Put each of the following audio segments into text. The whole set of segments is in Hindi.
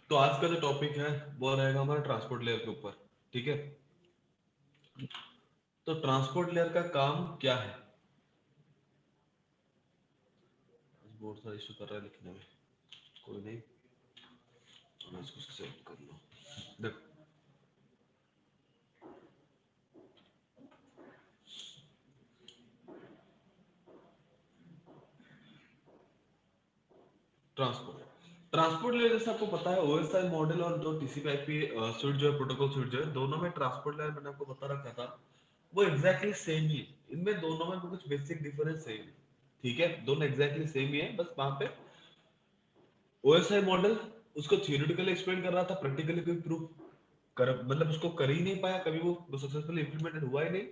तो आज का जो टॉपिक है वो रहेगा हमारा ट्रांसपोर्ट लेयर के ऊपर। ठीक है, तो ट्रांसपोर्ट लेयर का काम क्या है? बहुत सारा इशू कर रहा है लिखने में, कोई नहीं, मैं इसको सेव कर लूँ। देखो, ट्रांसपोर्ट ट्रांसपोर्ट लेयर जैसे आपको पता है ओएसआई मॉडल और जो टीसीपी आईपी स्विच जो है, प्रोटोकॉल स्विच जो है, दोनों में ट्रांसपोर्ट लेयर मैंने आपको बता रखा था वो एग्जैक्टली सेम ही है। इनमें दोनों में कुछ बेसिक डिफरेंस सेम है। ठीक है, दोनों एग्जैक्टली सेम ही है, बस वहां पे ओएसआई मॉडल उसको थियोरेटिकली एक्सप्लेन कर रहा था, प्रैक्टिकली कोई प्रूफ कर मतलब उसको कर ही नहीं पाया, कभी वो सक्सेसफुली इंप्लीमेंटेड हुआ ही नहीं।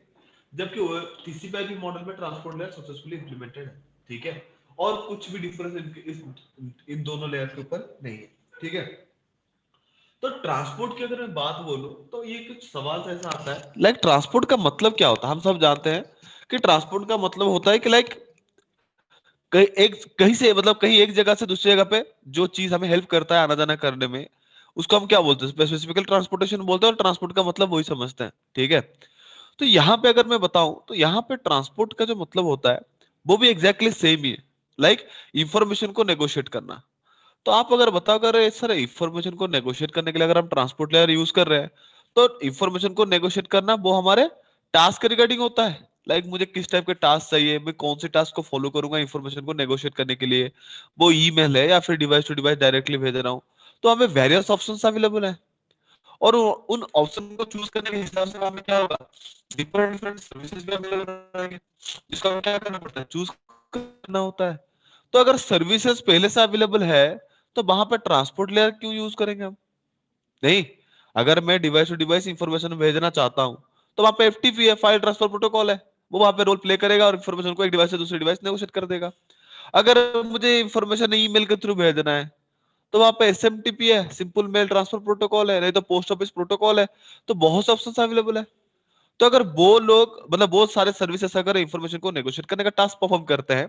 जबकि टीसीपी आईपी मॉडल में ट्रांसपोर्ट लेयर सक्सेसफुली इंप्लीमेंटेड है। ठीक है, और कुछ भी डिफरेंस इन दोनों लेयर के ऊपर नहीं है। ठीक है, तो ट्रांसपोर्ट की अगर मैं बात बोलूं तो ये कुछ सवाल से ऐसा आता है, लाइक ट्रांसपोर्ट का मतलब क्या होता है? हम सब जानते हैं कि ट्रांसपोर्ट का मतलब होता है कि लाइक कहीं से मतलब कहीं एक जगह से दूसरी जगह पे जो चीज हमें हेल्प करता है आना जाना करने में, उसको हम क्या बोलते हैं? स्पेसिफिकली ट्रांसपोर्टेशन बोलते हैं, और ट्रांसपोर्ट का मतलब वही समझते हैं। ठीक है, तो यहाँ पे अगर मैं बताऊं तो यहाँ पे ट्रांसपोर्ट का जो मतलब होता है वो भी एग्जैक्टली सेम ही है, लाइक इंफॉर्मेशन को नेगोशिएट करना। तो आप अगर बताओ, अगर सर इंफॉर्मेशन को नेगोशिएट करने के लिए अगर हम ट्रांसपोर्ट लेयर यूज कर रहे हैं, तो इंफॉर्मेशन को नेगोशिएट करना वो हमारे टास्क के रिगार्डिंग होता है। लाइक मुझे किस टाइप के टास्क चाहिए, मैं कौन से टास्क को फॉलो करूंगा इंफॉर्मेशन को नेगोशिएट करने के लिए, वो ईमेल है या फिर डिवाइस टू डिवाइस डायरेक्टली भेज रहा हूँ। तो हमें वेरियस ऑप्शंस अवेलेबल है, और उन ऑप्शन को चूज करने के हिसाब से हमें क्या होगा, डिफरेंट डिफरेंट सर्विसेज भी अवेलेबल रहेंगे, जिसको हमें क्या करना पड़ता है, चूज करना होता है। तो अगर सर्विसेज पहले से अवेलेबल है तो वहां पर ट्रांसपोर्ट लेयर क्यों यूज करेंगे हम? नहीं, अगर मैं डिवाइस टू डिवाइस इंफॉर्मेशन भेजना चाहता हूं तो वहां पे एफटीपी है, फाइल ट्रांसफर प्रोटोकॉल है, वो वहां पे रोल प्ले करेगा और इंफॉर्मेशन को एक डिवाइस से दूसरे डिवाइस नेगोशिएट कर देगा। अगर मुझे इंफॉर्मेशन ईमेल के थ्रू भेजना है तो वहां पे एसएमटीपी है, सिंपल मेल ट्रांसफर प्रोटोकॉल है, नहीं तो पोस्ट ऑफिस प्रोटोकॉल है। तो बहुत से ऑप्शंस अवेलेबल है। तो अगर वो लोग मतलब बहुत सारे सर्विसेज अगर इंफॉर्मेशन को नेगोशिएट करने का टास्क परफॉर्म करते हैं,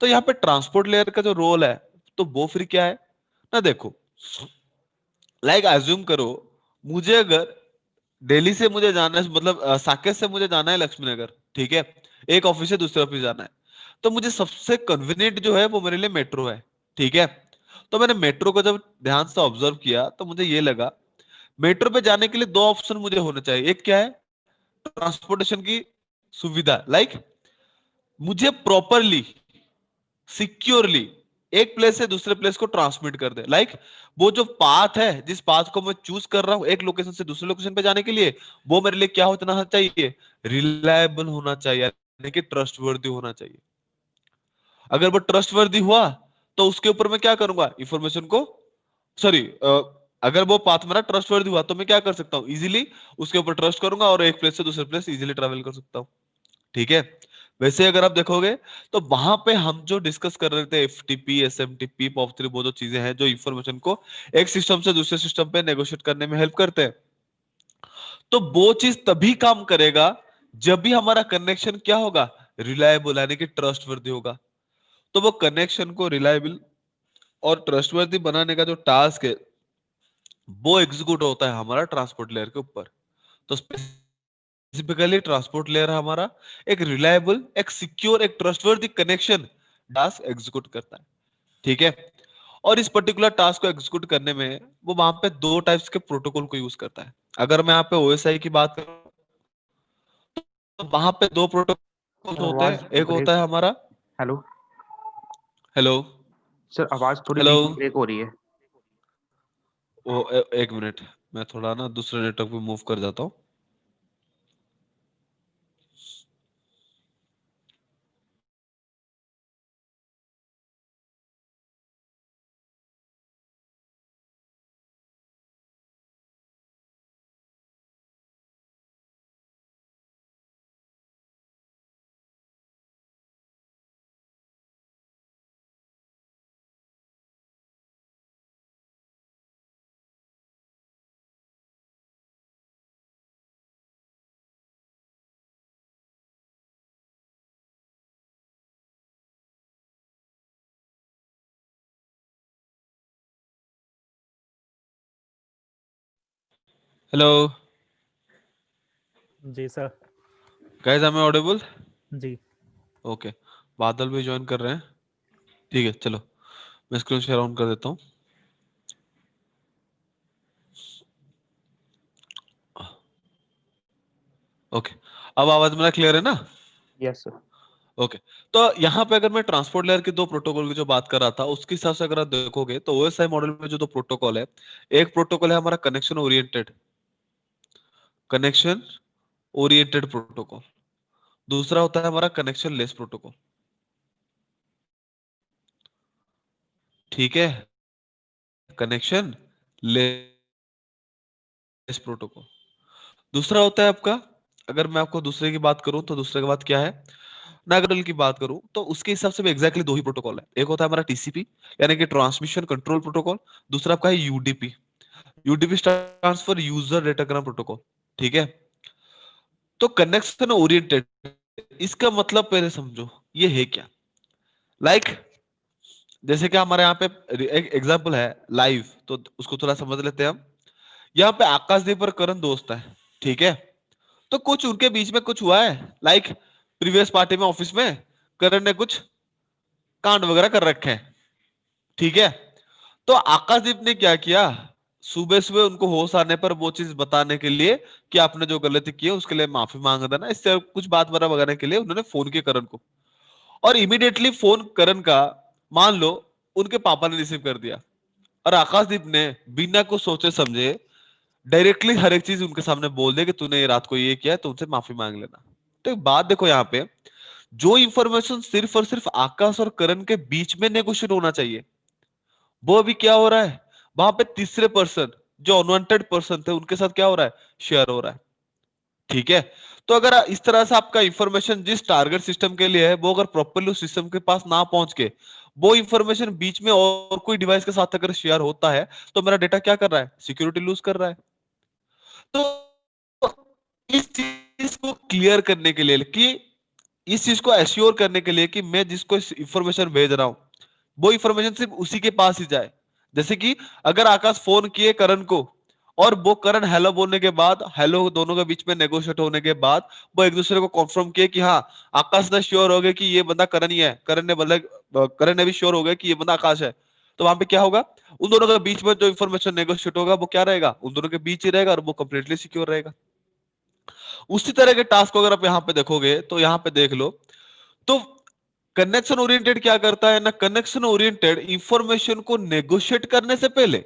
तो यहाँ पे ट्रांसपोर्ट लेयर का जो रोल है तो वो फिर क्या है ना? देखो, लाइक अज्यूम करो, मुझे अगर दिल्ली से मुझे जाना है, मतलब साकेत से मुझे जाना है लक्ष्मी नगर। ठीक है, एक ऑफिस से दूसरे ऑफिस जाना है, तो मुझे सबसे कन्वीनियंट जो है वो मेरे लिए मेट्रो है। ठीक है, तो मैंने मेट्रो को जब ध्यान से ऑब्जर्व किया तो मुझे ये लगा, मेट्रो पे जाने के लिए दो ऑप्शन मुझे होने चाहिए। एक क्या है, ट्रांसपोर्टेशन की सुविधा, लाइक मुझे प्रॉपरली सिक्योरली एक प्लेस से दूसरे प्लेस को ट्रांसमिट कर दे। लाइक वो जो पाथ है, जिस पाथ को मैं चूज कर रहा हूं एक लोकेशन से दूसरे लोकेशन पे जाने के लिए, वो मेरे लिए क्या होना चाहिए, रिलायबल होना चाहिए, यानी कि ट्रस्टवर्दी होना चाहिए। अगर वो ट्रस्टवर्दी हुआ तो उसके ऊपर मैं क्या करूंगा, इंफॉर्मेशन को, सॉरी, अगर वो पाथ मेरा ट्रस्टवर्दी हुआ तो मैं क्या कर सकता हूँ, इजीली उसके ऊपर ट्रस्ट करूंगा और एक प्लेस से दूसरे प्लेस इजीली ट्रैवल कर सकता हूँ। ठीक है, वैसे अगर आप देखोगे तो वहां पे हम जो डिस्कस कर रहे थे, एफटीपी, एसएमटीपी, पॉप3, वो जो चीजें हैं जो इंफॉर्मेशन को एक सिस्टम से दूसरे सिस्टम पे नेगोशिएट करने में हेल्प करते हैं, तो वो चीज तभी काम करेगा जब भी हमारा कनेक्शन क्या होगा, रिलायबल यानी कि ट्रस्टवर्दी होगा। तो वो कनेक्शन को रिलायबल और ट्रस्टवर्दी बनाने का जो टास्क है वो एग्जीक्यूट होता है हमारा ट्रांसपोर्ट लेयर के ऊपर। तो स्पेसिफिकली ट्रांसपोर्ट लेयर हमारा एक रिलायबल, एक सिक्योर, एक ट्रस्टवर्दी कनेक्शन टास्क एग्जीक्यूट करता है। ठीक है, और इस पर्टिकुलर टास्क को एग्जीक्यूट करने में वो वहां पे दो टाइप्स के प्रोटोकॉल को यूज करता है। अगर मैं यहाँ पे ओएसआई की बात करूं तो वहां पे दो प्रोटोकॉल सर होते आवाज हैं, एक ब्रेक। होता है हमारा, हेलो। हेलो, सर आवाज थोड़ी हेलो, बीच में ब्रेक हो रही है। एक मिनट, मैं थोड़ा ना दूसरे नेटवर्क पे मूव कर जाता हूँ। हेलो जी sir. Guys, am I audible? जी। ओके, बादल भी ज्वाइन कर रहे हैं। ठीक है, चलो मैं स्क्रीन शेयर ऑन कर देता हूँ। ओके, अब आवाज मेरा क्लियर है ना? Yes sir. ओके, तो यहाँ पे अगर मैं ट्रांसपोर्ट लेयर की दो प्रोटोकॉल की जो बात कर रहा था उसके हिसाब से अगर आप देखोगे तो ओएसआई मॉडल में जो दो प्रोटोकॉल है, एक प्रोटोकॉल है हमारा कनेक्शन ओरिएंटेड प्रोटोकॉल, दूसरा होता है हमारा कनेक्शन लेस प्रोटोकॉल। ठीक है, कनेक्शन लेस प्रोटोकॉल। दूसरा होता है आपका, अगर मैं आपको दूसरे की बात करूं तो दूसरे के बाद क्या है, नागरल की बात करूं तो उसके हिसाब से भी एग्जैक्टली दो ही प्रोटोकॉल है। एक होता है हमारा टीसीपी यानी कि ट्रांसमिशन कंट्रोल प्रोटोकॉल, दूसरा आपका है UDP. UDP stands for user datagram protocol. ठीक है, तो कनेक्शन ओरिएंटेड, इसका मतलब पहले समझो ये है क्या। लाइक जैसे कि हमारे यहाँ पे एक एग्जांपल है लाइव, तो उसको थोड़ा समझ लेते हैं हम। यहाँ पे आकाशदीप और करण दोस्त है, ठीक है। तो कुछ उनके बीच में कुछ हुआ है, लाइक प्रीवियस पार्टी में ऑफिस में करण ने कुछ कांड वगैरह कर रखे हैं, ठीक है। तो आकाशदीप ने क्या किया, सुबह सुबह उनको होश आने पर वो चीज बताने के लिए कि आपने जो गलती की है उसके लिए माफी मांग देना, इससे कुछ बात वगैरह वगैरह के लिए उन्होंने फोन किया करण को। और इमीडिएटली फोन करण का, मान लो, उनके पापा ने रिसीव कर दिया और आकाशदीप ने बिना कुछ सोचे समझे डायरेक्टली हर एक चीज उनके सामने बोल दे कि तूने ये रात को ये किया है तो उनसे माफी मांग लेना। तो एक बात देखो, यहाँ पे जो इंफॉर्मेशन सिर्फ और सिर्फ आकाश और करण के बीच में नेगोशिएट होना चाहिए, वो अभी क्या हो रहा है, वहां पे तीसरे पर्सन जो अनवांटेड पर्सन थे उनके साथ क्या हो रहा है, शेयर हो रहा है। ठीक है, तो अगर इस तरह से आपका इंफॉर्मेशन जिस टारगेट सिस्टम के लिए है वो अगर प्रॉपरली उस सिस्टम के पास ना पहुंच के वो इंफॉर्मेशन बीच में और कोई डिवाइस के साथ अगर शेयर होता है तो मेरा डेटा क्या कर रहा है, सिक्योरिटी लूज कर रहा है। तो इस चीज को क्लियर करने के लिए कि इस चीज को एश्योर करने के लिए कि मैं जिसको इंफॉर्मेशन भेज रहा हूं वो इंफॉर्मेशन सिर्फ उसी के पास ही जाए। जैसे कि अगर आकाश फोन किए करण को और वो करण हेलो बोलने के बाद, हेलो दोनों के बीच में नेगोशिएट होने के बाद वो एक दूसरे को कंफर्म किए कि हाँ, आकाश ने श्योर हो गया कि ये बंदा करण ही है, करण ने भी श्योर हो गया कि ये बंदा आकाश है। तो वहां पे क्या होगा, उन दोनों के बीच में जो इंफॉर्मेशन नेगोशिएट होगा वो क्या रहेगा, उन दोनों के बीच ही रहेगा और वो कंप्लीटली सिक्योर रहेगा। उसी तरह के टास्क को अगर आप यहाँ पे देखोगे तो यहाँ पे देख लो, तो कनेक्शन ओरिएंटेड क्या करता है ना, कनेक्शन ओरिएंटेड इंफॉर्मेशन को नेगोशिएट करने से पहले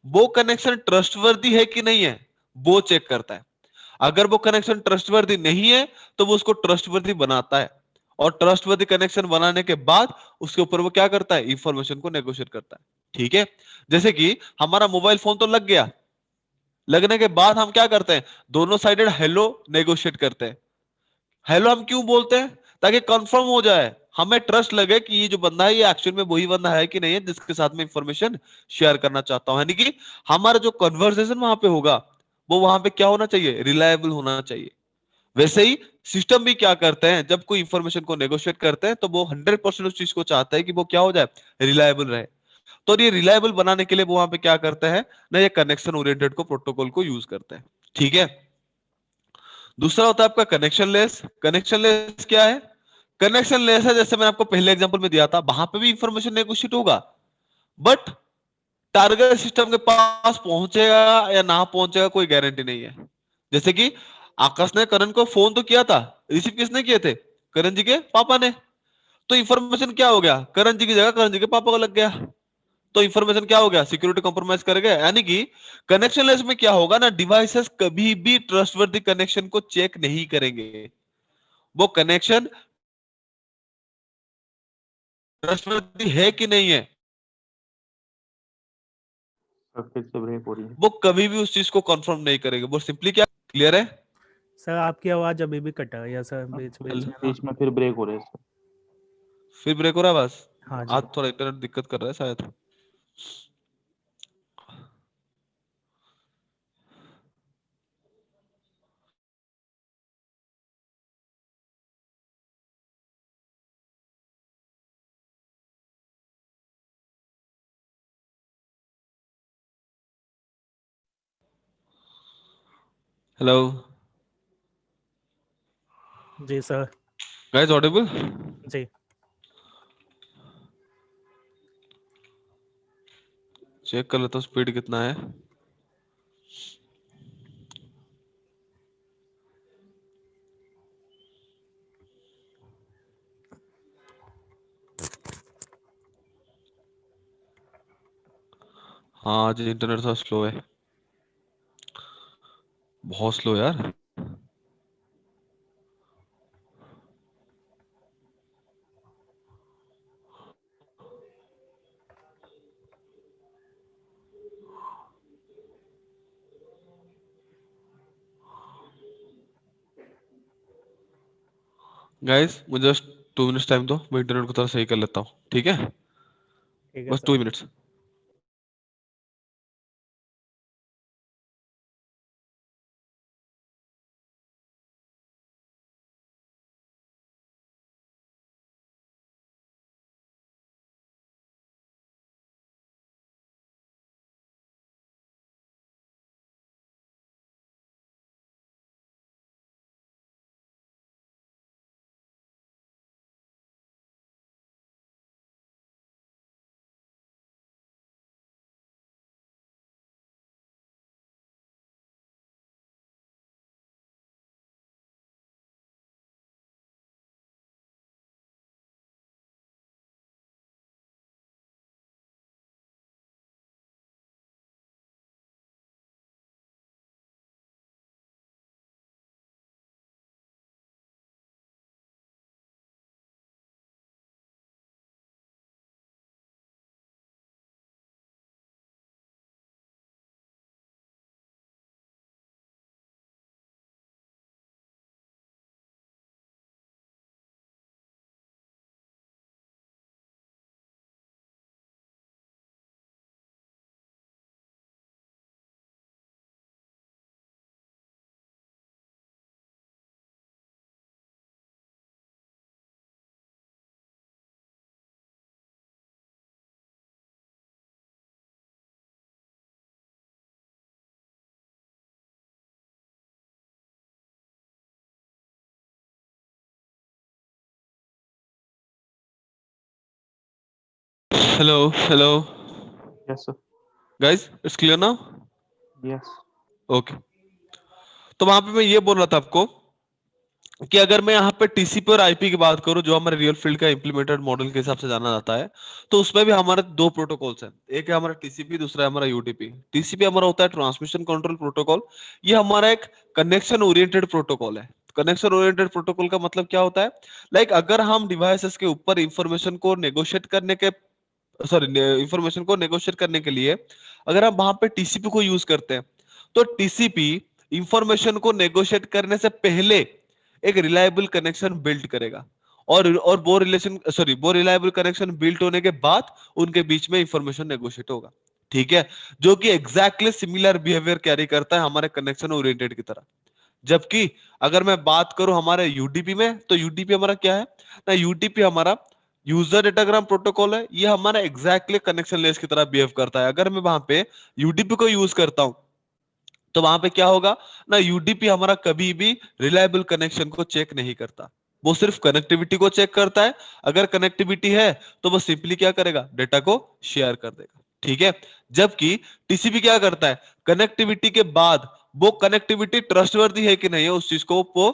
वो कनेक्शन ट्रस्टवर्दी है कि नहीं है वो चेक करता है। अगर वो कनेक्शन ट्रस्टवर्दी नहीं है तो वो उसको ट्रस्टवर्दी बनाता है, और ट्रस्टवर्दी कनेक्शन बनाने के बाद उसके ऊपर वो क्या करता है, इंफॉर्मेशन को नेगोशिएट करता है। ठीक है, जैसे कि हमारा मोबाइल फोन तो लग गया, लगने के बाद हम क्या करते हैं, दोनों साइडेड हेलो नेगोशिएट करते हैं। हेलो हम क्यों बोलते हैं, ताकि कंफर्म हो जाए, हमें ट्रस्ट लगे कि ये जो बंदा है ये एक्चुअल में वही बंदा है कि नहीं है जिसके साथ में इंफॉर्मेशन शेयर करना चाहता हूं। यानी कि हमारा जो कन्वर्सेशन वहां पे होगा वो वहां पे क्या होना चाहिए, रिलायबल होना चाहिए। वैसे ही सिस्टम भी क्या करते हैं, जब कोई इंफॉर्मेशन को नेगोशिएट करते हैं तो वो 100% उस चीज को चाहता है कि वो क्या हो जाए, रिलायबल रहे। तो ये रिलायबल बनाने के लिए वो वहां पे क्या करते हैं ना, ये कनेक्शन ओरिएंटेड को प्रोटोकॉल को यूज करते हैं। ठीक है, दूसरा होता है आपका कनेक्शन लेस। कनेक्शन लेस क्या है, कनेक्शन लेस है जैसे मैंने आपको पहले एग्जांपल में दिया था, वहां पे भी इंफॉर्मेशन नेगोशिएट होगा बट टारगेट सिस्टम के पास पहुंचेगा या ना पहुंचेगा कोई गारंटी नहीं है। जैसे कि आकाश ने करण को फोन तो किया था, रिसीव किसने किए थे, करण जी के पापा ने। तो इंफॉर्मेशन क्या हो गया, करण जी की जगह करण जी के पापा को लग गया, तो इंफॉर्मेशन क्या हो गया, सिक्योरिटी कॉम्प्रोमाइज कर गया। यानी कि कनेक्शन लेस में क्या होगा ना, डिवाइसेस कभी भी ट्रस्टवर्दी कनेक्शन को चेक नहीं करेंगे, वो कनेक्शन ट्रस्टवर्दी है कि नहीं है सर फिर से ब्रेक हो रही है। वो कभी भी उस चीज को कंफर्म नहीं करेंगे, वो सिंपली क्या, क्लियर है। सर आपकी आवाज़ अभी भी कट रही है सर, बीच-बीच में ना। बीच में फिर ब्रेक हो रहे हैं सर। फिर ब्रेक हो रहा है बस, हाँ आज जी। थोड़ा इंटरनेट दिक्कत कर रहा है शायद। हेलो जी सर। Guys, audible? जी। चेक कर लेता हूँ स्पीड कितना है। हाँ, आज इंटरनेट थोड़ा स्लो है, बहुत स्लो यार। गाइस, मुझे जस्ट 2 मिनट्स टाइम दो, मैं इंटरनेट को थोड़ा सही कर लेता हूँ, ठीक है? ठीक है बस sir. 2 minutes. Hello hello Yes, sir. Guys, it's clear now? Yes. Okay. तो वहां पे मैं ये बोल रहा था आपको कि अगर मैं यहाँ पे टीसीपी और आईपी की बात करूं, जो हमारे रियल फील्ड का इंप्लीमेंटेड मॉडल के हिसाब से जाना जाता है, तो उसमें भी हमारे दो प्रोटोकॉल्स हैं। एक है हमारा टीसीपी, दूसरा है हमारा यूडीपी। टीसीपी हमारा होता है ट्रांसमिशन कंट्रोल प्रोटोकॉल। ये हमारा एक कनेक्शन ओरिएंटेड प्रोटोकॉल है। कनेक्शन ओरिएंटेड प्रोटोकॉल का मतलब क्या होता है? लाइक अगर हम डिवाइसेस के ऊपर इंफॉर्मेशन को नेगोशिएट करने के सॉरी इंफॉर्मेशन को नेगोशिएट करने के लिए अगर हम वहां पे टीसीपी को यूज करते हैं, तो टीसीपी इंफॉर्मेशन को नेगोशिएट करने से पहले एक रिलायबल कनेक्शन बिल्ड करेगा, और वो रिलायबल कनेक्शन बिल्ड होने के बाद उनके बीच में इंफॉर्मेशन नेगोशिएट होगा। ठीक है? जो कि एग्जैक्टली सिमिलर बिहेवियर कैरी करता है हमारे कनेक्शन ओरिएंटेड की तरह। जबकि अगर मैं बात करूं हमारे यूडीपी में, तो यूडीपी हमारा क्या है ना? यूडीपी हमारा यूजर डेटाग्राम प्रोटोकॉल है। ये हमारा एग्जैक्टली कनेक्शन लेस की तरह बिहेव करता है। अगर मैं वहां पे यूडीपी को यूज करता हूं, तो वहां पे क्या होगा ना? यूडीपी हमारा कभी भी रिलायबल कनेक्शन को चेक नहीं करता, वो सिर्फ कनेक्टिविटी को चेक करता है। अगर कनेक्टिविटी है तो वो सिंपली क्या करेगा? डेटा को शेयर कर देगा। ठीक है? जबकि टीसीपी क्या करता है? कनेक्टिविटी के बाद वो कनेक्टिविटी ट्रस्टवर्दी है कि नहीं है, उस चीज को वो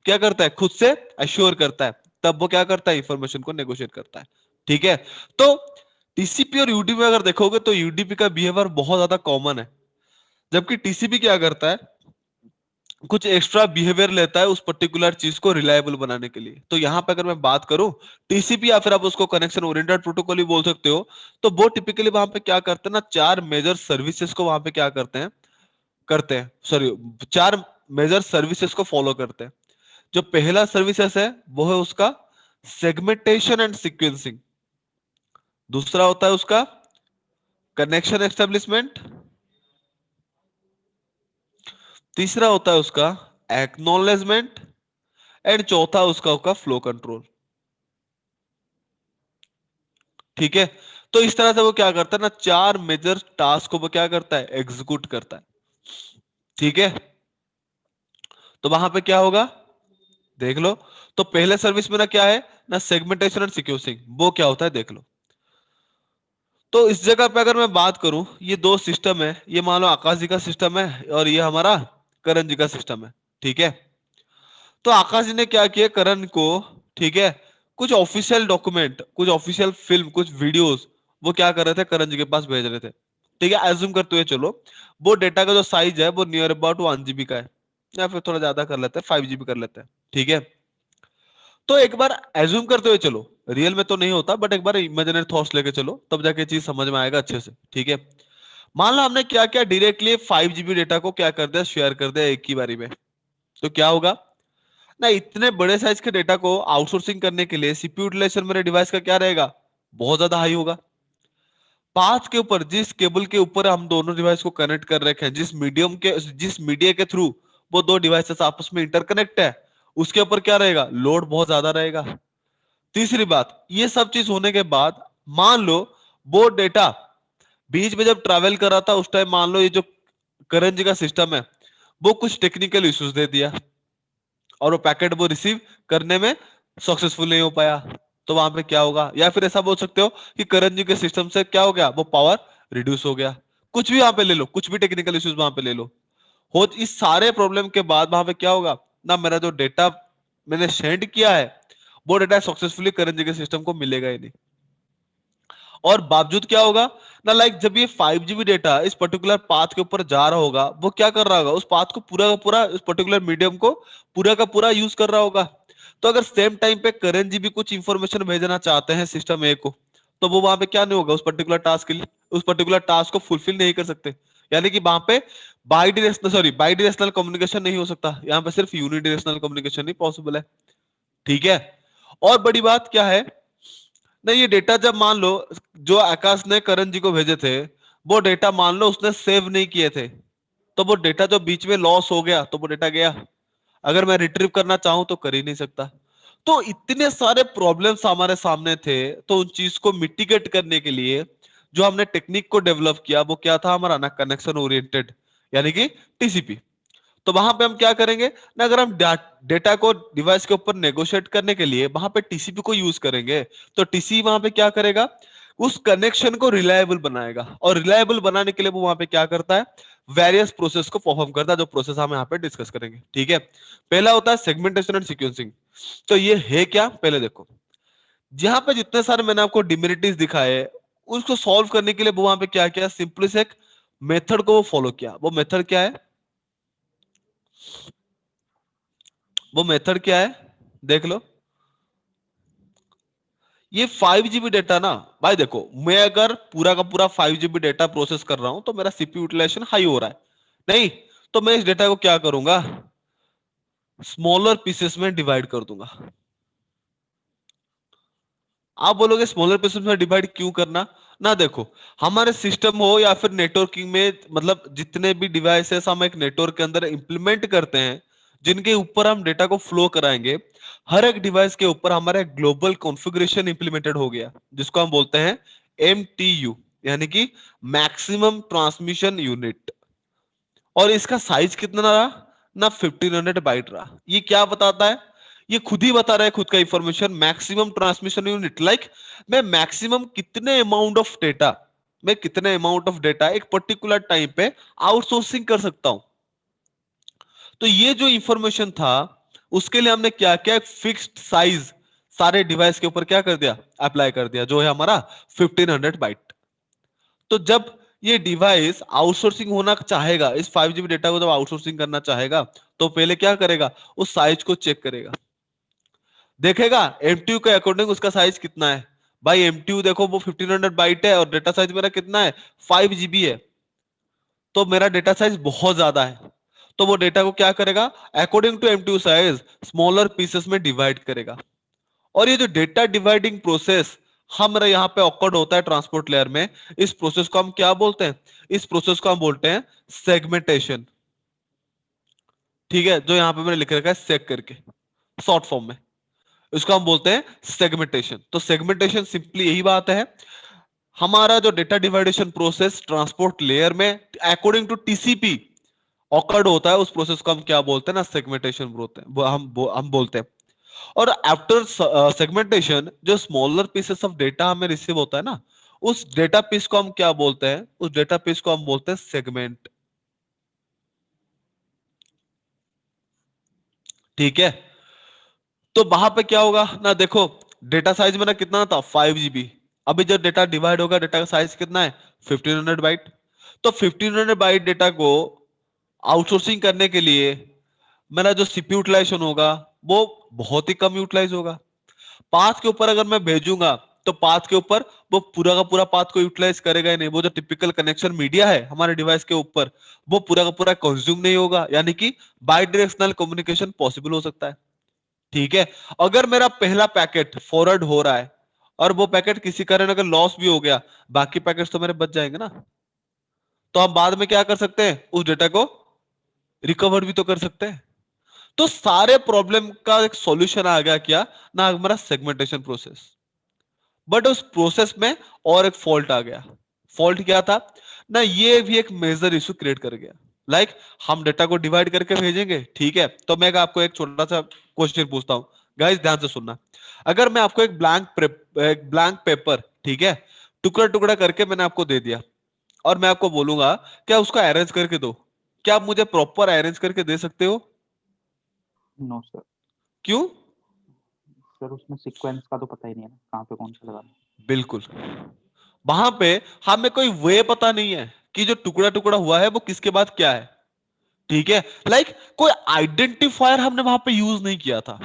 क्या करता है? खुद से एश्योर करता है। तब वो क्या करता है? इंफॉर्मेशन को नेगोशिएट करता है। ठीक है? तो टीसीपी और यूडीपी अगर देखोगे तो यूडीपी का बिहेवियर बहुत ज्यादा कॉमन है, जबकि टीसीपी क्या करता है? कुछ एक्स्ट्रा बिहेवियर लेता है उस पर्टिकुलर चीज को रिलायबल बनाने के लिए। तो यहां पे अगर मैं बात करूं टीसीपी, या फिर आप उसको कनेक्शन ओरिएंटेड प्रोटोकॉल ही बोल सकते हो, तो वो टिपिकली वहां पे क्या करते हैं ना? चार मेजर सर्विसेज को वहां पे क्या करते हैं सॉरी चार मेजर सर्विसेज को फॉलो करते हैं। जो पहला सर्विसेज है वो है उसका सेगमेंटेशन एंड सीक्वेंसिंग। दूसरा होता है उसका कनेक्शन एस्टेब्लिशमेंट। तीसरा होता है उसका एक्नॉलेजमेंट। एंड चौथा उसका होगा फ्लो कंट्रोल। ठीक है? तो इस तरह से वो क्या करता है ना? चार मेजर टास्क को वो क्या करता है? एग्जीक्यूट करता है। ठीक है? तो वहां पे क्या होगा देख लो। तो पहले सर्विस में ना क्या है ना सेगमेंटेशन और सिक्वेंसिंग, वो क्या होता है देख लो। तो इस जगह पे अगर मैं बात करूं, ये दो सिस्टम है, ये मान लो आकाश जी का सिस्टम है और ये हमारा करण जी का सिस्टम है, ठीक है। तो आकाश जी ने क्या किया करण को, ठीक है, कुछ ऑफिशियल डॉक्यूमेंट, कुछ ऑफिशियल फिल्म, कुछ वीडियोस वो क्या कर रहे थे करण जी के पास भेज रहे थे, ठीक है। एज्यूम करते हुए चलो वो डेटा का जो साइज है वो नियर अबाउट 1 GB का है, या फिर थोड़ा ज्यादा कर लेते हैं 5 GB कर लेते हैं, ठीक है। तो एक बार एज्यूम करते हुए चलो, रियल में तो नहीं होता बट एक बार इमेजिनरी थॉट्स लेके चलो तब जाके चीज समझ में आएगा अच्छे से, ठीक है। मान लो हमने क्या किया डायरेक्टली 5 GB डेटा को क्या कर दिया शेयर कर दिया एक ही बारी में, तो क्या होगा ना इतने बड़े साइज के डेटा को आउटसोर्सिंग करने के लिए सीपीयू यूटिलाइजेशन मेरे डिवाइस का क्या रहेगा बहुत ज्यादा हाई होगा। पाथ के ऊपर जिस केबल के ऊपर हम दोनों डिवाइस को कनेक्ट कर रखे हैं, जिस मीडिया के थ्रू वो दो डिवाइसेस आपस में इंटरकनेक्ट है, उसके ऊपर क्या रहेगा लोड बहुत ज्यादा रहेगा। तीसरी बात ये सब चीज होने के बाद मान लो वो डेटा बीच में जब ट्रैवल कर रहा था उस टाइम मान लो ये जो करण जी का सिस्टम है वो कुछ टेक्निकल इश्यूज दे दिया और वो पैकेट वो रिसीव करने में सक्सेसफुल नहीं हो पाया, तो वहां पे क्या होगा, या फिर ऐसा बोल सकते हो कि करण जी के सिस्टम से क्या हो गया वो पावर रिड्यूस हो गया। कुछ भी वहां पे ले लो, कुछ भी टेक्निकल इश्यूज वहां पे ले लो, हो इस सारे प्रॉब्लम के बाद वहां पे क्या होगा ना मेरा जो डेटा मैंने सेंड किया है वो डेटा सक्सेसफुली करण जी के सिस्टम को मिलेगा ही नहीं। और बावजूद क्या होगा ना लाइक जब ये 5 GB डेटा इस पर्टिकुलर पाथ के ऊपर जा रहा होगा वो क्या कर रहा होगा उस पाथ को पूरा का पूरा उस पर्टिकुलर मीडियम को पूरा का पूरा यूज कर रहा होगा। तो अगर सेम टाइम पे करण जी भी कुछ इंफॉर्मेशन भेजना चाहते हैं सिस्टम ए को, तो वो वहां पे क्या नहीं होगा उस पर्टिकुलर टास्क के लिए, उस पर्टिकुलर टास्क को फुलफिल नहीं कर सकते। यानी कि वहां पे बाई डायरेक्शनल कम्युनिकेशन नहीं हो सकता, यहाँ पे सिर्फ यूनिडायरेक्शनल कम्युनिकेशन ही पॉसिबल है, ठीक है। और बड़ी बात क्या है नहीं ये डेटा जब मान लो जो आकाश ने करण जी को भेजे थे वो डेटा मान लो उसने सेव नहीं किए थे, तो वो डेटा जो बीच में लॉस हो गया तो वो डेटा गया, अगर मैं रिट्रीव करना चाहूं तो कर ही नहीं सकता। तो इतने सारे प्रॉब्लम्स हमारे सामने थे, तो उन चीज को मिटिगेट करने के लिए जो हमने टेक्निक को डेवलप किया वो क्या था हमारा ना कनेक्शन ओरिएंटेड, यानी कि टीसीपी। तो वहां पे हम क्या करेंगे ना अगर हम डेटा को डिवाइस के ऊपर नेगोशिएट करने के लिए वहां पे टीसीपी को यूज करेंगे, तो टीसी वहां पे क्या करेगा उस कनेक्शन को रिलायबल बनाएगा, और रिलायबल बनाने के लिए वो वहां पे क्या करता है वेरियस प्रोसेस को परफॉर्म करता है, जो प्रोसेस हम यहाँ पे डिस्कस करेंगे, ठीक है। पहला होता है सेगमेंटेशन एंड सीक्वेंसिंग। तो ये है क्या पहले देखो, जहां पे जितने सारे मैंने आपको डिमेरिटीज दिखाए उसको सॉल्व करने के लिए वो वहां पे क्या किया सिंपली से एक मेथड को वो फॉलो किया। वो मेथड क्या है, वो मेथड क्या है देख लो। ये 5 GB डेटा ना भाई देखो, मैं अगर पूरा का पूरा 5 GB डेटा प्रोसेस कर रहा हूं तो मेरा सीपीयू यूटिलाइजेशन हाई हो रहा है, नहीं तो मैं इस डेटा को क्या करूंगा स्मॉलर पीसेस में डिवाइड कर दूंगा। आप बोलोगे स्मॉलर पीसेस में डिवाइड क्यों करना ना, देखो हमारे सिस्टम हो या फिर नेटवर्किंग में मतलब जितने भी डिवाइसेस हम एक नेटवर्क के अंदर इंप्लीमेंट करते हैं जिनके ऊपर हम डेटा को फ्लो कराएंगे, हर एक डिवाइस के ऊपर हमारा एक ग्लोबल कॉन्फ़िगरेशन इंप्लीमेंटेड हो गया जिसको हम बोलते हैं एमटीयू, यानी कि मैक्सिमम ट्रांसमिशन यूनिट। और इसका साइज कितना रहा ना 1500 बाइट रहा। ये क्या बताता है, ये खुद ही बता रहा है खुद का information maximum transmission unit, like मैं मैक्सिमम कितने अमाउंट ऑफ डेटा, मैं कितने अमाउंट ऑफ डेटा एक पर्टिकुलर टाइम पे आउटसोर्सिंग कर सकता हूं। तो ये जो इंफॉर्मेशन था उसके लिए हमने क्या किया एक फिक्स्ड साइज सारे डिवाइस के ऊपर क्या कर दिया अप्लाई कर दिया जो है हमारा 1500 बाइट। तो जब ये डिवाइस आउटसोर्सिंग होना चाहेगा, इस 5 GB डेटा को जब आउटसोर्सिंग करना चाहेगा तो पहले क्या करेगा उस साइज को चेक करेगा, देखेगा एमटीयू के अकॉर्डिंग उसका साइज कितना है। भाई एमटीयू देखो वो 1500 बाइट है और डेटा साइज मेरा कितना है 5 GB है, तो मेरा डेटा साइज बहुत ज्यादा है। तो वो डेटा को क्या करेगा according to MTU size smaller pieces में डिवाइड करेगा। और ये जो डेटा डिवाइडिंग प्रोसेस हमारे यहाँ पे ऑकर्ड होता है ट्रांसपोर्ट लेयर में, इस प्रोसेस को हम क्या बोलते हैं, इस प्रोसेस को हम बोलते हैं सेगमेंटेशन, ठीक है। जो यहाँ पे मैंने लिख रखा है सेग करके शॉर्ट फॉर्म में, इसको हम बोलते हैं सेगमेंटेशन। तो सेगमेंटेशन सिंपली यही बात है, हमारा जो डेटा डिवाइडेशन प्रोसेस ट्रांसपोर्ट लेयर में अकॉर्डिंग टू टीसीपी ऑकर्ड होता है, उस प्रोसेस को हम क्या बोलते हैं ना, सेगमेंटेशन बोलते हैं, हम बोलते हैं। और आफ्टर सेगमेंटेशन जो स्मॉलर पीसेस ऑफ डेटा हमें रिसीव होता है ना, उस डेटा पीस को हम क्या बोलते हैं, उस डेटा पीस को हम बोलते हैं सेगमेंट। ठीक है, तो वहां पे क्या होगा ना, देखो डेटा साइज मेरा कितना था 5 GB। अभी जब डेटा डिवाइड होगा, डेटा का साइज कितना है 1500 बाइट। तो 1500 बाइट डेटा को आउटसोर्सिंग करने के लिए मेरा जो सीपीयू यूटिलाइजेशन होगा वो बहुत ही कम यूटिलाइज होगा। पाथ के ऊपर अगर मैं भेजूंगा तो पाथ के ऊपर वो पूरा का पूरा पाथ को यूटिलाइज करेगा ही नहीं। वो जो टिपिकल कनेक्शन मीडिया है हमारे डिवाइस के ऊपर, वो पूरा का पूरा कंज्यूम नहीं होगा, यानी कि बाई डायरेक्शनल कम्युनिकेशन पॉसिबल हो सकता है। ठीक है, अगर मेरा पहला पैकेट फॉरवर्ड हो रहा है और वो पैकेट किसी कारण अगर लॉस भी हो गया, बाकी पैकेट्स तो मेरे बच जाएंगे ना। तो हम बाद में क्या कर सकते हैं, उस डेटा को रिकवर भी तो कर सकते हैं। तो सारे प्रॉब्लम का एक सॉल्यूशन आ गया क्या ना, हमारा सेगमेंटेशन प्रोसेस। बट उस प्रोसेस में और एक फॉल्ट आ गया। फॉल्ट क्या था ना, ये भी एक मेजर इशू क्रिएट कर गया। लाइक हम डेटा को डिवाइड करके भेजेंगे, ठीक है, तो मैं आपको एक छोटा सा क्वेश्चन पूछता हूं, गाइस ध्यान से सुनना। अगर मैं आपको एक ब्लैंक पेपर, ठीक है, टुकड़ा टुकड़ा करके मैंने आपको दे दिया और मैं आपको बोलूंगा क्या उसको अरेंज करके दो, क्या आप मुझे प्रॉपर अरेंज करके दे सकते हो? No sir. क्यों? सर उसमें सीक्वेंस का तो पता ही नहीं है ना, कहाँ पे कौन सा लगाना है। बिल्कुल, वहां पे हमें कोई वे पता नहीं है कि जो टुकड़ा टुकड़ा हुआ है वो किसके बाद क्या है। ठीक है, कोई आइडेंटिफायर हमने वहां पे यूज नहीं किया था।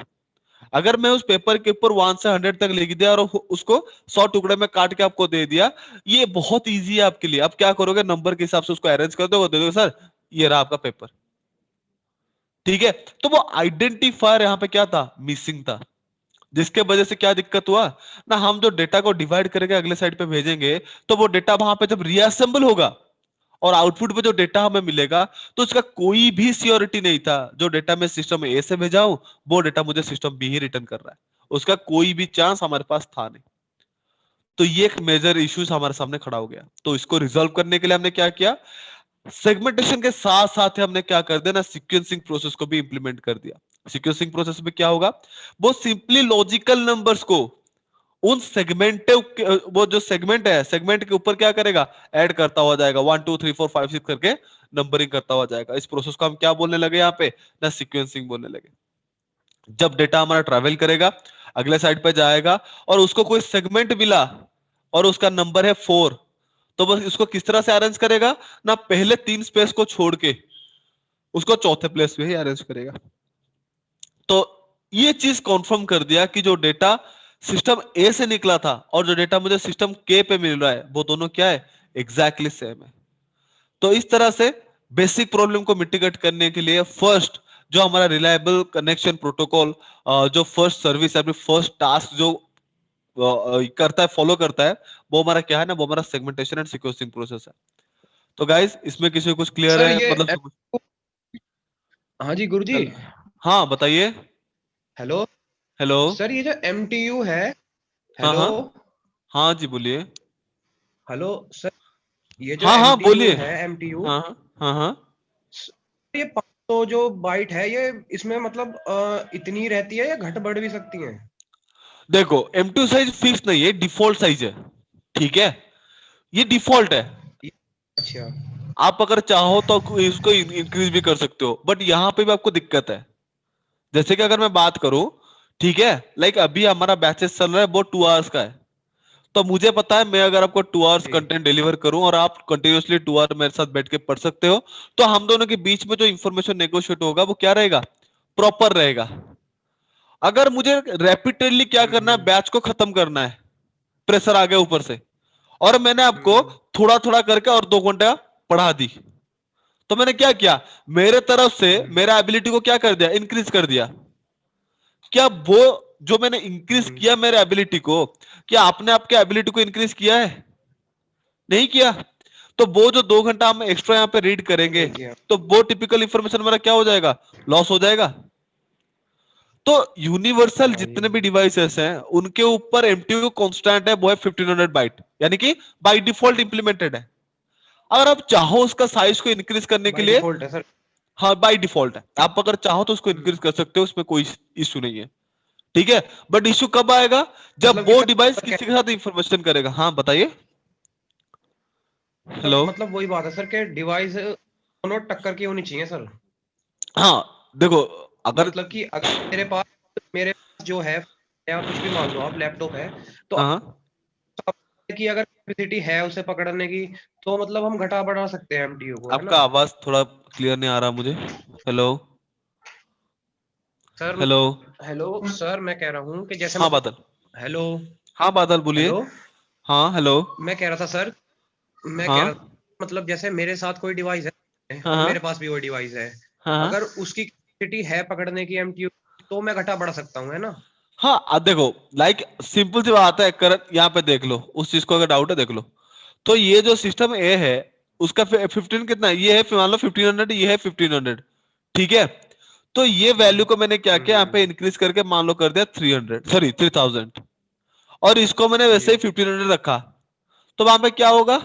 अगर मैं उस पेपर के ऊपर 1 से 100 तक लिख दिया और उसको 100 टुकड़े में काट के आपको दे दिया, ये बहुत इजी है आपके लिए। आप क्या करोगे, नंबर के हिसाब से उसको अरेंज कर दोगे, दे दोगे सर ये रहा आपका पेपर। ठीक है, तो वो आइडेंटिफायर यहां पे क्या था, मिसिंग था, जिसके वजह से क्या दिक्कत हुआ ना, हम जो डेटा को डिवाइड करके अगले साइड पे भेजेंगे तो वो डेटा वहां पे जब रीअसेंबल होगा और आउटपुट पे जो डेटा हमें मिलेगा, तो उसका कोई भी सियोरिटी नहीं था जो डेटा मैं सिस्टम ए से भेजा हूं वो डेटा मुझे सिस्टम बी ही रिटर्न कर रहा है। उसका कोई भी चांस हमारे पास था नहीं। तो ये एक मेजर इश्यूज हमारे सामने खड़ा हो गया। तो इसको रिजॉल्व करने के लिए हमने क्या किया, सेगमेंटेशन के साथ साथ हमने क्या कर दिया ना, सीक्वेंसिंग प्रोसेस को भी इंप्लीमेंट कर दिया। सीक्वेंसिंग प्रोसेस में क्या होगा, वो सिंपली लॉजिकल नंबर्स को उन सेगमेंटिव, वो जो सेगमेंट है सेगमेंट के ऊपर क्या करेगा, ऐड करता हुआ जाएगा, 1 2 3 4 5 6 करके नंबरिंग करता हुआ जाएगा। इस प्रोसेस को हम क्या बोलने लगे यहाँ पे ना, सीक्वेंसिंग बोलने लगे। जब डेटा हमारा ट्रैवल करेगा, अगले साइड पे जाएगा और उसको कोई सेगमेंट मिला और उसका नंबर है 4, तो बस इसको किस तरह से अरेंज करेगा ना, पहले 3 स्पेस को छोड़ के उसको चौथे प्लेस पे ही अरेंज करेगा। तो ये चीज कंफर्म कर दिया कि जो डेटा सिस्टम ए से निकला था और जो डेटा मुझे सिस्टम के पे मिल रहा है वो दोनों क्या है, एग्जैक्टली सेम है। तो इस तरह से बेसिक प्रॉब्लम को मिटिगेट करने के लिए फर्स्ट जो हमारा रिलायबल कनेक्शन प्रोटोकॉल, जो फर्स्ट सर्विस अपनी फर्स्ट टास्क जो करता है, फॉलो करता है, वो हमारा क्या है ना, वो हमारा सेगमेंटेशन एंड सीक्वेंसिंग प्रोसेस है। तो गाइस इसमें किसी को कुछ क्लियर सर है, ये मतलब हाँ जी गुरुजी। हाँ बताइए। Hello hello. सर, ये जो MTU है। हाँ हेलो। हाँ हाँ जी बोलिए। हेलो सर, ये जो हाँ हाँ MTU बोलिए। है, MTU हाँ हाँ हाँ। ये 500 जो बाइट है, ये इसमें मतलब इतनी रहती है या घट बढ़ भी सकती है? देखो M2 साइज फिक्स नहीं है, डिफॉल्ट साइज है। ठीक है, ये डिफॉल्ट है। ये- अच्छा। आप अगर चाहो तो इसको इंक्रीज भी कर सकते हो, बट यहां पे भी आपको दिक्कत है। जैसे कि अगर मैं बात करूं, ठीक है, अभी हमारा बैचेस चल रहा है वो 2 आवर्स का है। तो मुझे पता है मैं अगर आपको 2 आवर्स जी कंटेंट डिलीवर करूं और आप कंटिन्यूअसली 2 आवर मेरे साथ बैठ के पढ़ सकते हो, तो हम दोनों के बीच में जो इंफॉर्मेशन नेगोशिएट होगा वो क्या रहेगा, प्रॉपर रहेगा। अगर मुझे रैपिडली क्या करना है, हम्म। बैच को खत्म करना है, प्रेशर आ गया ऊपर से, और मैंने आपको हम्म। थोड़ा थोड़ा करके और 2 घंटा पढ़ा दी, तो मैंने क्या किया, मेरे तरफ से हम्म। मेरा एबिलिटी को क्या कर दिया, इंक्रीज कर दिया। क्या वो जो मैंने इंक्रीज हम्म। किया मेरे एबिलिटी को, क्या आपने आपके एबिलिटी को इंक्रीज किया है? नहीं किया। तो वो जो 2 घंटा हम एक्स्ट्रा यहाँ पे रीड करेंगे, नहीं किया। तो वो टिपिकल इंफॉर्मेशन मेरा क्या हो जाएगा, लॉस हो जाएगा। तो यूनिवर्सल भाई। जितने भी डिवाइसेस हैं उनके ऊपर एमटीयू कांस्टेंट है, वो है 1500 बाइट, यानी कि बाय डिफॉल्ट इंप्लीमेंटेड है। अगर आप चाहो उसका साइज को इंक्रीज करने के बाय लिए, डिफॉल्ट है सर। हाँ बाय डिफॉल्ट है, आप अगर चाहो तो उसको इंक्रीज कर सकते हो, उसमें कोई इशू नहीं है, ठीक है। बट इशू कब आएगा, जब मतलब कि वो सर डिवाइस किसी के साथ इंफॉर्मेशन करेगा। हाँ बताइए। हेलो। मतलब वही बात है सर के डिवाइस दोनों टक्कर की होनी चाहिए सर। हाँ देखो, अगर मतलब कि अगर मेरे पास जो है या कुछ भी मान लो आप लैपटॉप है, तो हाँ हाँ, की अगर कैपेसिटी है उसे पकड़ने की, तो मतलब हम घटा बढ़ा सकते हैं एमटीयू को, है ना आपका आवाज थोड़ा क्लियर नहीं आ रहा मुझे। Hello. Sir. Hello. Hello sir, मैं कह रहा हूँ कि जैसे हाँ मतलब बादल। हेलो हाँ बादल बोलिए। हेलो हाँ हेलो। मैं कह रहा था सर, मैं कह रहा था हाँ मतलब जैसे मेरे साथ कोई डिवाइस है हाँ और हाँ मेरे पास भी कोई डिवाइस है, हाँ हाँ। अगर उसकी कैपेसिटी है पकड़ने की एमटीयू, तो मैं घटा बढ़ा सकता हूँ, है ना। हाँ अब देखो, लाइक सिंपल सी बात है, कर यहाँ पे देख लो, उस चीज को अगर डाउट है देख लो। तो ये जो सिस्टम ए है, उसका 15 कितना है, ये है मान लो 1500, ये है 1500, ठीक है। तो ये वैल्यू को मैंने क्या किया, यहाँ पे हम्म। इंक्रीज करके मान लो कर दिया 300, सॉरी 3000, और इसको मैंने वैसे जी ही 1500 रखा। तो वहां पे क्या होगा,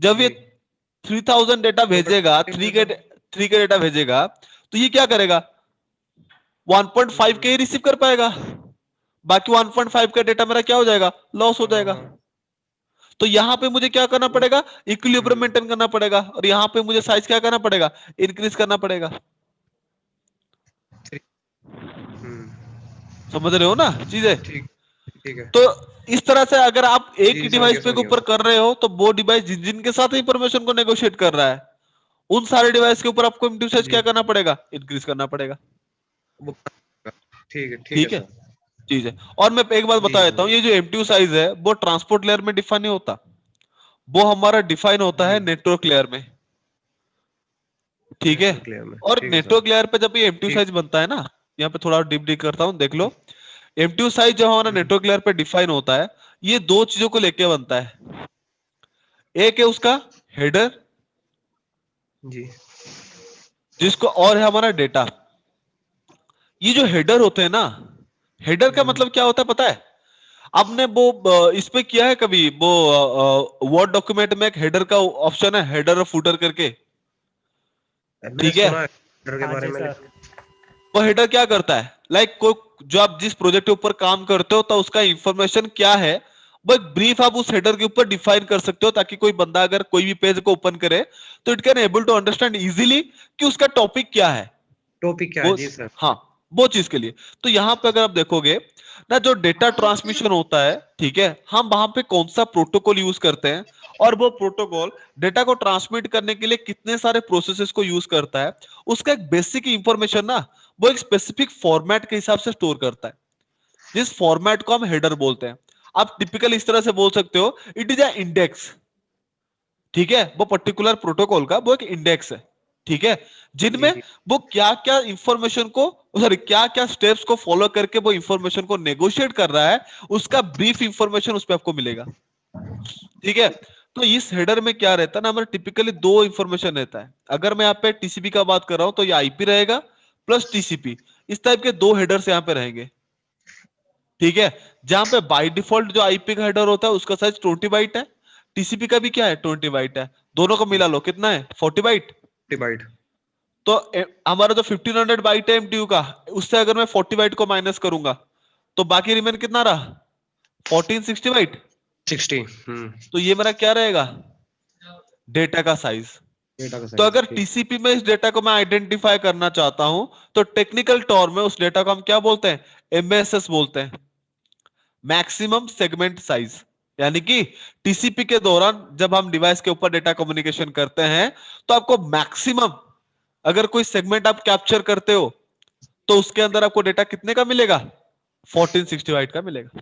जब ये जी 3000 डेटा तो भेजेगा, थ्री के डेटा भेजेगा, तो ये क्या करेगा, 1.5 के ही रिसीव कर पाएगा, बाकी 1.5 का डेटा मेरा क्या हो जाएगा, लॉस हो हाँ जाएगा। हाँ तो यहां पे मुझे क्या करना उस पड़ेगा, इक्विलिब्रियम हम्म मेंटेन करना पड़ेगा, और यहां पे मुझे साइज क्या करना पड़ेगा, इंक्रीज करना पड़ेगा। हम्म समझ रहे हो ना चीजें। ठीक ठीक है। तो इस तरह से अगर आप एक जी ही डिवाइस पे समझ के गया ऊपर कर रहे हो, तो वो डिवाइस जिनके साथ इंफॉर्मेशन को नेगोशिएट कर रहा है, उन सारे डिवाइस के ऊपर आपको एमटी साइज जी क्या करना पड़ेगा, इंक्रीज करना पड़ेगा। वो ठीक है ठीक है, सर। चीज है। और मैं एक बात जी बता देता समझ हूँ, गया। ये जो एमटीयू साइज है वो ट्रांसपोर्ट लेयर में डिफाइन नहीं होता, वो हमारा डिफाइन होता जी है नेटवर्क लेयर में, ठीक है। नेटवर्क लेयर में और ठीक है सर। नेटवर्क लेयर पे जब ये एमटीयू ठीक। साइज बनता है ना, यहाँ पे थोड़ा डीप डीप करता हूँ, देख लो। एमटीयू साइज जो हमारा हम्म, नेटवर्क लेयर पे डिफाइन होता है, ये दो चीजों को लेके बनता है। एक है उसका हेडर, जी जिसको, और है हमारा डेटा। ये जो हेडर होते हैं ना, हेडर का हम्म, मतलब क्या होता है पता है, आपने वो इस पे किया है कभी, वो वर्ड डॉक्यूमेंट में एक हेडर का ऑप्शन है, हेडर और फुटर करके, मैंने ठीक है। सुना है डर के हाँ बारे जी में, सर। लेकिन वो हेडर क्या करता है, लाइक को, जो आप जिस प्रोजेक्ट के ऊपर काम करते हो तो उसका इंफॉर्मेशन क्या है, वो एक ब्रीफ आप उस हेडर के ऊपर डिफाइन कर सकते हो, ताकि कोई बंदा अगर कोई भी पेज को ओपन करे तो it can able to understand easily कि उसका टॉपिक क्या है। टॉपिक क्या है, वो, जी सर। हाँ, वो चीज के लिए। तो यहां पे अगर आप देखोगे ना, जो डेटा ट्रांसमिशन होता है, ठीक है, हम वहां पे कौन सा प्रोटोकॉल यूज करते हैं, और वो प्रोटोकॉल डेटा को ट्रांसमिट करने के लिए कितने सारे प्रोसेसेस को यूज करता है, उसका एक बेसिक इंफॉर्मेशन ना, वो एक स्पेसिफिक फॉर्मेट के हिसाब से स्टोर करता है, जिस फॉर्मेट को हम हेडर बोलते हैं। आप टिपिकल इस तरह से बोल सकते हो, इट इज अ इंडेक्स, ठीक है। वो पर्टिकुलर प्रोटोकॉल का वो एक इंडेक्स है, ठीक है, जी जिनमें जी वो क्या क्या इंफॉर्मेशन को, सॉरी क्या क्या स्टेप्स को फॉलो करके वो इंफॉर्मेशन को नेगोशिएट कर रहा है, उसका ब्रीफ इंफॉर्मेशन उस पर आपको मिलेगा, ठीक है। तो इस हेडर में क्या रहता है ना, हमारे टिपिकली दो इंफॉर्मेशन रहता है। अगर मैं यहाँ पे टीसीपी का बात कर रहा हूं तो ये आईपी रहेगा प्लस टीसीपी, इस टाइप के दो हेडर्स यहाँ पे रहेंगे, ठीक है। जहां पे बाय डिफॉल्ट जो आईपी का हेडर होता है उसका साइज 20 बाइट है, टीसीपी का भी क्या है 20 बाइट है, दोनों को मिला लो कितना है 40 बाइट। डिवाइड। तो हमारा जो 1500 बाइट है एमटीयू का, उससे अगर मैं 40 बाइट को माइनस करूंगा, तो बाकी रिमेन कितना रहा, 1460 बाइट। 60। तो ये मेरा क्या रहेगा, डेटा का साइज। डेटा का तो साइज अगर ठीक। टीसीपी में इस डेटा को मैं आइडेंटिफाई करना चाहता हूं, तो टेक्निकल टर्म में उस डेटा को हम क्या बोलते हैं, एमएसएस बोलते हैं, मैक्सिमम सेगमेंट साइज। यानी कि टीसीपी के दौरान जब हम डिवाइस के ऊपर डेटा कम्युनिकेशन करते हैं, तो आपको मैक्सिमम, अगर कोई सेगमेंट आप कैप्चर करते हो, तो उसके अंदर आपको डेटा कितने का मिलेगा, 1460 का मिलेगा,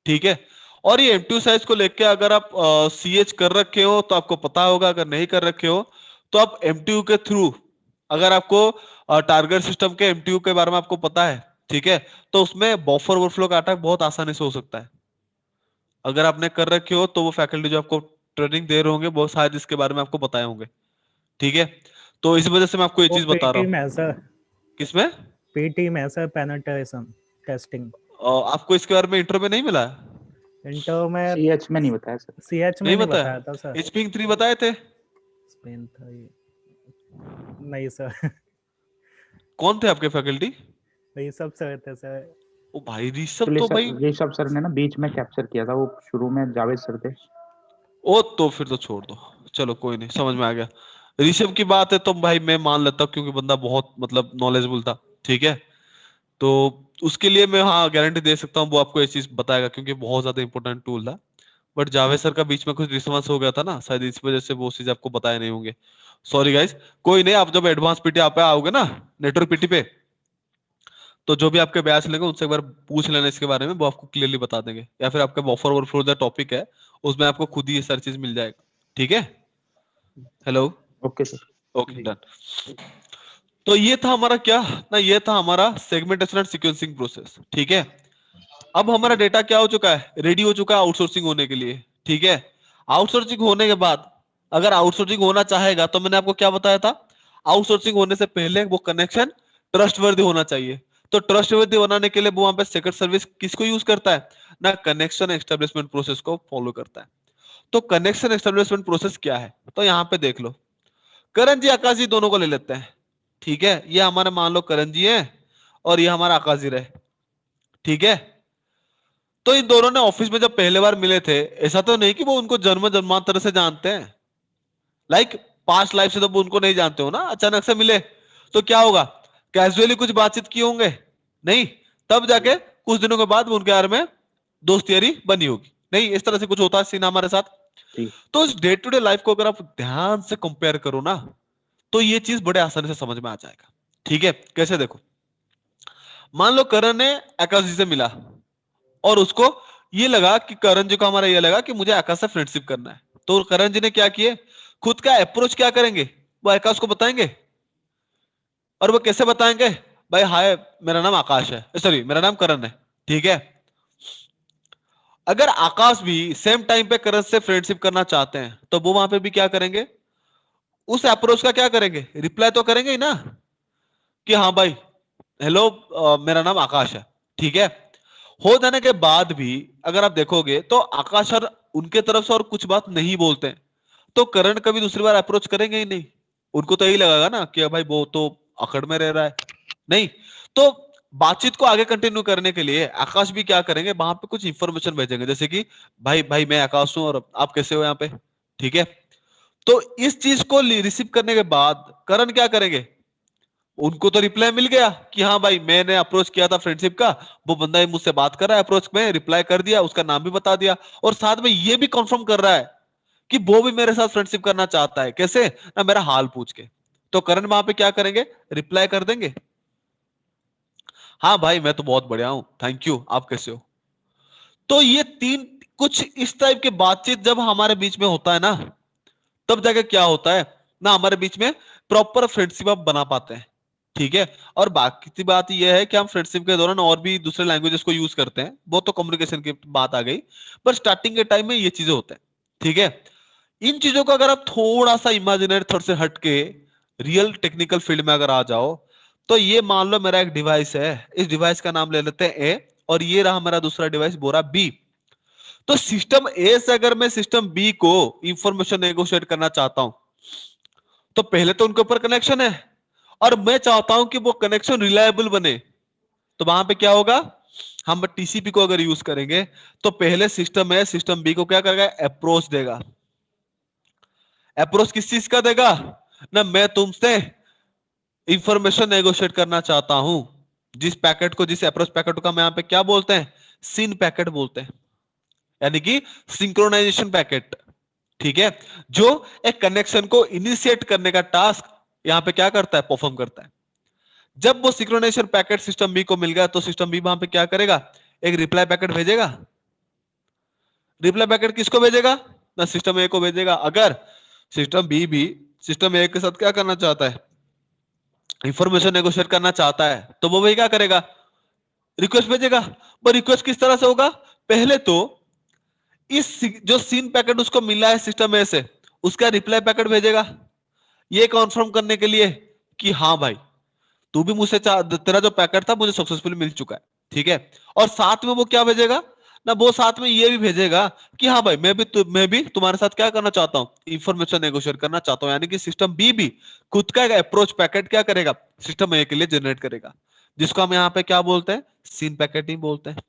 ठीक है। और ये एमटीयू साइज को लेके अगर आप सीएच कर रखे हो तो आपको पता होगा, अगर नहीं कर रखे हो तो आप एमटीयू के थ्रू, अगर आपको टारगेट सिस्टम के एमटीयू के बारे में आपको पता है, ठीक है, तो उसमें बफर ओवरफ्लो का अटैक बहुत आसानी से हो सकता है। अगर आपने कर रखे हो तो वो फैकल्टी जो आपको ट्रेनिंग दे रहे होंगे वो शायद इसके बारे में आपको बताए होंगे, ठीक है। तो इस वजह से मैं आपको ये वो चीज बता रहा पीटी में हूँ। है सर। किसमें, पीटी में है सर, पेनिट्रेशन टेस्टिंग। आपको इसके बारे में इंटर में नहीं मिला, इंटर में सीएच में नहीं बताया सर। सीएच में नहीं नहीं बताया, बताया था सर। एचपिंग 3 बताए थे। स्पेन था ये। नहीं सर, कौन थे आपके फैकल्टी? नहीं सब सर थे सर। ओ भाई ऋषभ तो भाई, ऋषभ सर ने ना बीच में कैप्चर किया था, वो शुरू में जावेद सर थे। ओ तो फिर तो छोड़ दो, चलो कोई नहीं, समझ में आ गया। ऋषभ की बात है तो भाई मैं मान लेता हूँ, क्योंकि बंदा बहुत मतलब नॉलेजेबल था, ठीक है। तो उसके लिए मैं हाँ गारंटी दे सकता हूँ, वो आपको ये चीज बताएगा, क्योंकि बहुत ज्यादा इंपॉर्टेंट टूल था। बट जावेद सर का बीच में कुछ डिस्टर्बेंस हो गया था ना, शायद इस वजह से वो चीज आपको बताए नहीं होंगे। सॉरी गाइस, कोई नहीं, आप जब एडवांस पीटी आप पे आओगे ना, नेटवर्क पीटी पे, तो जो भी आपके ब्याज लेंगे उनसे एक बार पूछ लेना इसके बारे में, वो आपको क्लियरली बता देंगे, या फिर आपका बफर ओवरफ्लो जो टॉपिक है उसमें आपको खुद ही ये सारी चीज मिल जाएगा, ठीक है। Hello, okay sir. Okay done. तो ये था हमारा क्या ना, ये था हमारा सेगमेंटेशन एंड सीक्वेंसिंग प्रोसेस, ठीक है। अब हमारा डेटा क्या हो चुका है, रेडी हो चुका है आउटसोर्सिंग होने के लिए, ठीक है। आउटसोर्सिंग होने के बाद अगर आउटसोर्सिंग होना चाहेगा तो मैंने आपको क्या बताया था, आउटसोर्सिंग होने से पहले वो कनेक्शन ट्रस्टवर्दी होना चाहिए। तो ट्रस्टवर्दी बनाने के लिए वो वहां पे सेकंड सर्विस किसको यूज करता है ना, कनेक्शन एस्टेब्लिशमेंट प्रोसेस को फॉलो करता है। तो कनेक्शन एस्टेब्लिशमेंट प्रोसेस क्या है, तो यहाँ पे देख लो, करण जी आकाश जी दोनों को ले लेते हैं, ठीक है। ये हमारे मान लो करण जी है और ये हमारा आकाश जी रहे, ठीक है। तो इन दोनों ने ऑफिस में जब पहले बार मिले थे, ऐसा तो नहीं कि वो उनको जन्म जन्मांतर से जानते हैं, लाइक पास्ट लाइफ से तो वो उनको नहीं जानते हो ना, अचानक से मिले तो क्या होगा, कैजुअली कुछ बातचीत किए होंगे, नहीं, तब जाके कुछ दिनों के बाद वो उनके बारे में दोस्ती यारी बनी होगी, नहीं इस तरह से कुछ होता है सीन हमारे साथ। ठीक। तो इस डे टू डे लाइफ को अगर आप ध्यान से कंपेयर करो ना, तो ये चीज बड़े आसानी से समझ में आ जाएगा, ठीक है। कैसे देखो, मान लो करण ने आकाश जी से मिला और उसको ये लगा कि करण जी को हमारा ये लगा कि मुझे आकाश से फ्रेंडशिप करना है, तो करण जी ने क्या किए, खुद का अप्रोच क्या करेंगे, वो आकाश को बताएंगे। और वो कैसे बताएंगे, भाई हाय मेरा नाम आकाश है, सॉरी मेरा नाम करण है, ठीक है। अगर आकाश भी सेम टाइम पे करण से फ्रेंडशिप करना चाहते हैं तो वो वहां पे भी क्या करेंगे, उस अप्रोच का क्या करेंगे, रिप्लाई तो करेंगे ही ना, कि हाँ भाई हेलो मेरा नाम आकाश है, ठीक है। हो जाने के बाद भी अगर आप देखोगे तो आकाश और उनके तरफ से और कुछ बात नहीं बोलते हैं, तो करण कभी दूसरी बार अप्रोच करेंगे ही नहीं। उनको तो यही लगेगा ना कि भाई वो तो अकड़ में रह रहा है, नहीं। तो बातचीत को आगे कंटिन्यू करने के लिए आकाश भी क्या करेंगे, वहां पे कुछ इंफॉर्मेशन भेजेंगे, जैसे कि भाई भाई मैं आकाश हूं और आप कैसे हो यहाँ पे, ठीक है। तो इस चीज को रिसीव करने के बाद करण क्या करेंगे, उनको तो रिप्लाई मिल गया कि हाँ भाई मैंने अप्रोच किया था फ्रेंडशिप का, वो बंदा ही मुझसे बात कर रहा है, अप्रोच में रिप्लाई कर दिया, उसका नाम भी बता दिया, और साथ में ये भी कंफर्म कर रहा है कि वो भी मेरे साथ फ्रेंडशिप करना चाहता है, कैसे ना, मेरा हाल पूछ के। तो करण वहां पे क्या करेंगे, रिप्लाई कर देंगे, हाँ भाई मैं तो बहुत बढ़िया हूं, थैंक यू, आप कैसे हो। तो ये तीन कुछ इस टाइप के बातचीत जब हमारे बीच में होता है ना, तब जाके क्या होता है ना, हमारे बीच में प्रॉपर फ्रेंडशिप आप बना पाते हैं, ठीक है। और बाकी की बात यह है कि हम फ्रेंडशिप के दौरान और भी दूसरे लैंग्वेजेस को यूज करते हैं, वो तो कम्युनिकेशन की बात आ गई, पर स्टार्टिंग के टाइम में ये चीजें होते हैं, ठीक है। इन चीजों को अगर आप थोड़ा सा इमेजिनरी थोड़ा से हट के रियल टेक्निकल फील्ड में अगर आ जाओ, तो ये मान लो मेरा एक डिवाइस है, इस डिवाइस का नाम ले लेते हैं ए, और ये रहा मेरा दूसरा डिवाइस बोरा बी। तो सिस्टम ए से अगर मैं सिस्टम बी को इंफॉर्मेशन नेगोशिएट करना चाहता हूं, तो पहले तो उनके ऊपर कनेक्शन है, और मैं चाहता हूं कि वो कनेक्शन रिलायबल बने, तो वहां पे क्या होगा, हम टीसीपी को अगर यूज करेंगे, तो पहले सिस्टम है सिस्टम बी को क्या करेगा, अप्रोच देगा। अप्रोच किस चीज का देगा ना, मैं तुमसे इंफॉर्मेशन नेगोशिएट करना चाहता हूं, जिस पैकेट को, जिस अप्रोच पैकेट का मैं यहां पे क्या बोलते हैं, सिन पैकेट बोलते हैं, यानी कि सिंक्रोनाइजेशन पैकेट, ठीक है। जो एक कनेक्शन को इनिशिएट करने का टास्क यहां पे क्या करता है, परफॉर्म करता है। जब वो सिंक्रोनाइजेशन पैकेट सिस्टम बी को मिल गया, तो सिस्टम बी वहां पे क्या करेगा, एक रिप्लाई पैकेट भेजेगा। रिप्लाई पैकेट किसको भेजेगा ना, सिस्टम ए को भेजेगा। अगर सिस्टम बी भी सिस्टम ए के साथ क्या करना चाहता है, इंफॉर्मेशन नेगोशिएट करना चाहता है, तो वो भाई क्या करेगा, रिक्वेस्ट भेजेगा। पर रिक्वेस्ट किस तरह से होगा, पहले तो जो सीन पैकेट उसको मिला है सिस्टम ए से, उसका रिप्लाई पैकेट भेजेगा, ये कॉन्फर्म करने के लिए कि हाँ भाई तू भी मुझसे तेरा जो पैकेट था मुझे सक्सेसफुली मिल चुका है, ठीक है। और साथ में वो क्या भेजेगा ना वो साथ में ये भी भेजेगा कि हाँ भाई मैं भी तुम्हारे साथ क्या करना चाहता हूँ, इंफॉर्मेशन नेगोशिएट करना चाहता हूँ। यानी कि सिस्टम बी भी खुद का एक अप्रोच पैकेट क्या करेगा, सिस्टम ए के लिए जनरेट करेगा, जिसको हम यहाँ पे क्या बोलते हैं, सीन पैकेट ही बोलते हैं।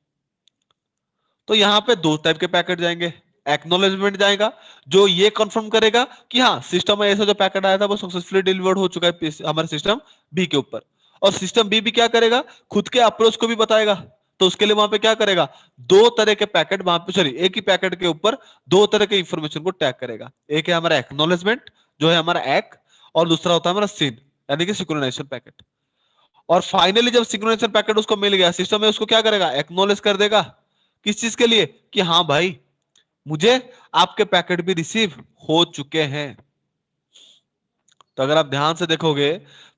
तो यहाँ पे दो टाइप के पैकेट जाएंगे। एक्नॉलेजमेंट जाएगा जो ये कंफर्म करेगा कि हाँ सिस्टम में ऐसा जो पैकेट आया था वो सक्सेसफुली डिलीवर्ड हो चुका है हमारे सिस्टम बी के ऊपर। और सिस्टम बी भी क्या करेगा, खुद के अप्रोच को भी बताएगा। तो उसके लिए वहां पे क्या करेगा, दो तरह के पैकेट वहां पे, सॉरी एक ही पैकेट के ऊपर दो तरह के इंफॉर्मेशन को टैग करेगा। एक है हमारा एक्नॉलेजमेंट जो है हमारा एक, और दूसरा होता है हमारा सीन यानी कि सिंक्रोनाइजेशन पैकेट। और फाइनली जब सिंक्रोनाइजेशन पैकेट उसको मिल गया, सिस्टम में उसको क्या करेगा, एक्नॉलेज कर देगा। किस चीज के लिए, कि हाँ भाई मुझे आपके पैकेट भी रिसीव हो चुके हैं। तो अगर आप ध्यान से देखोगे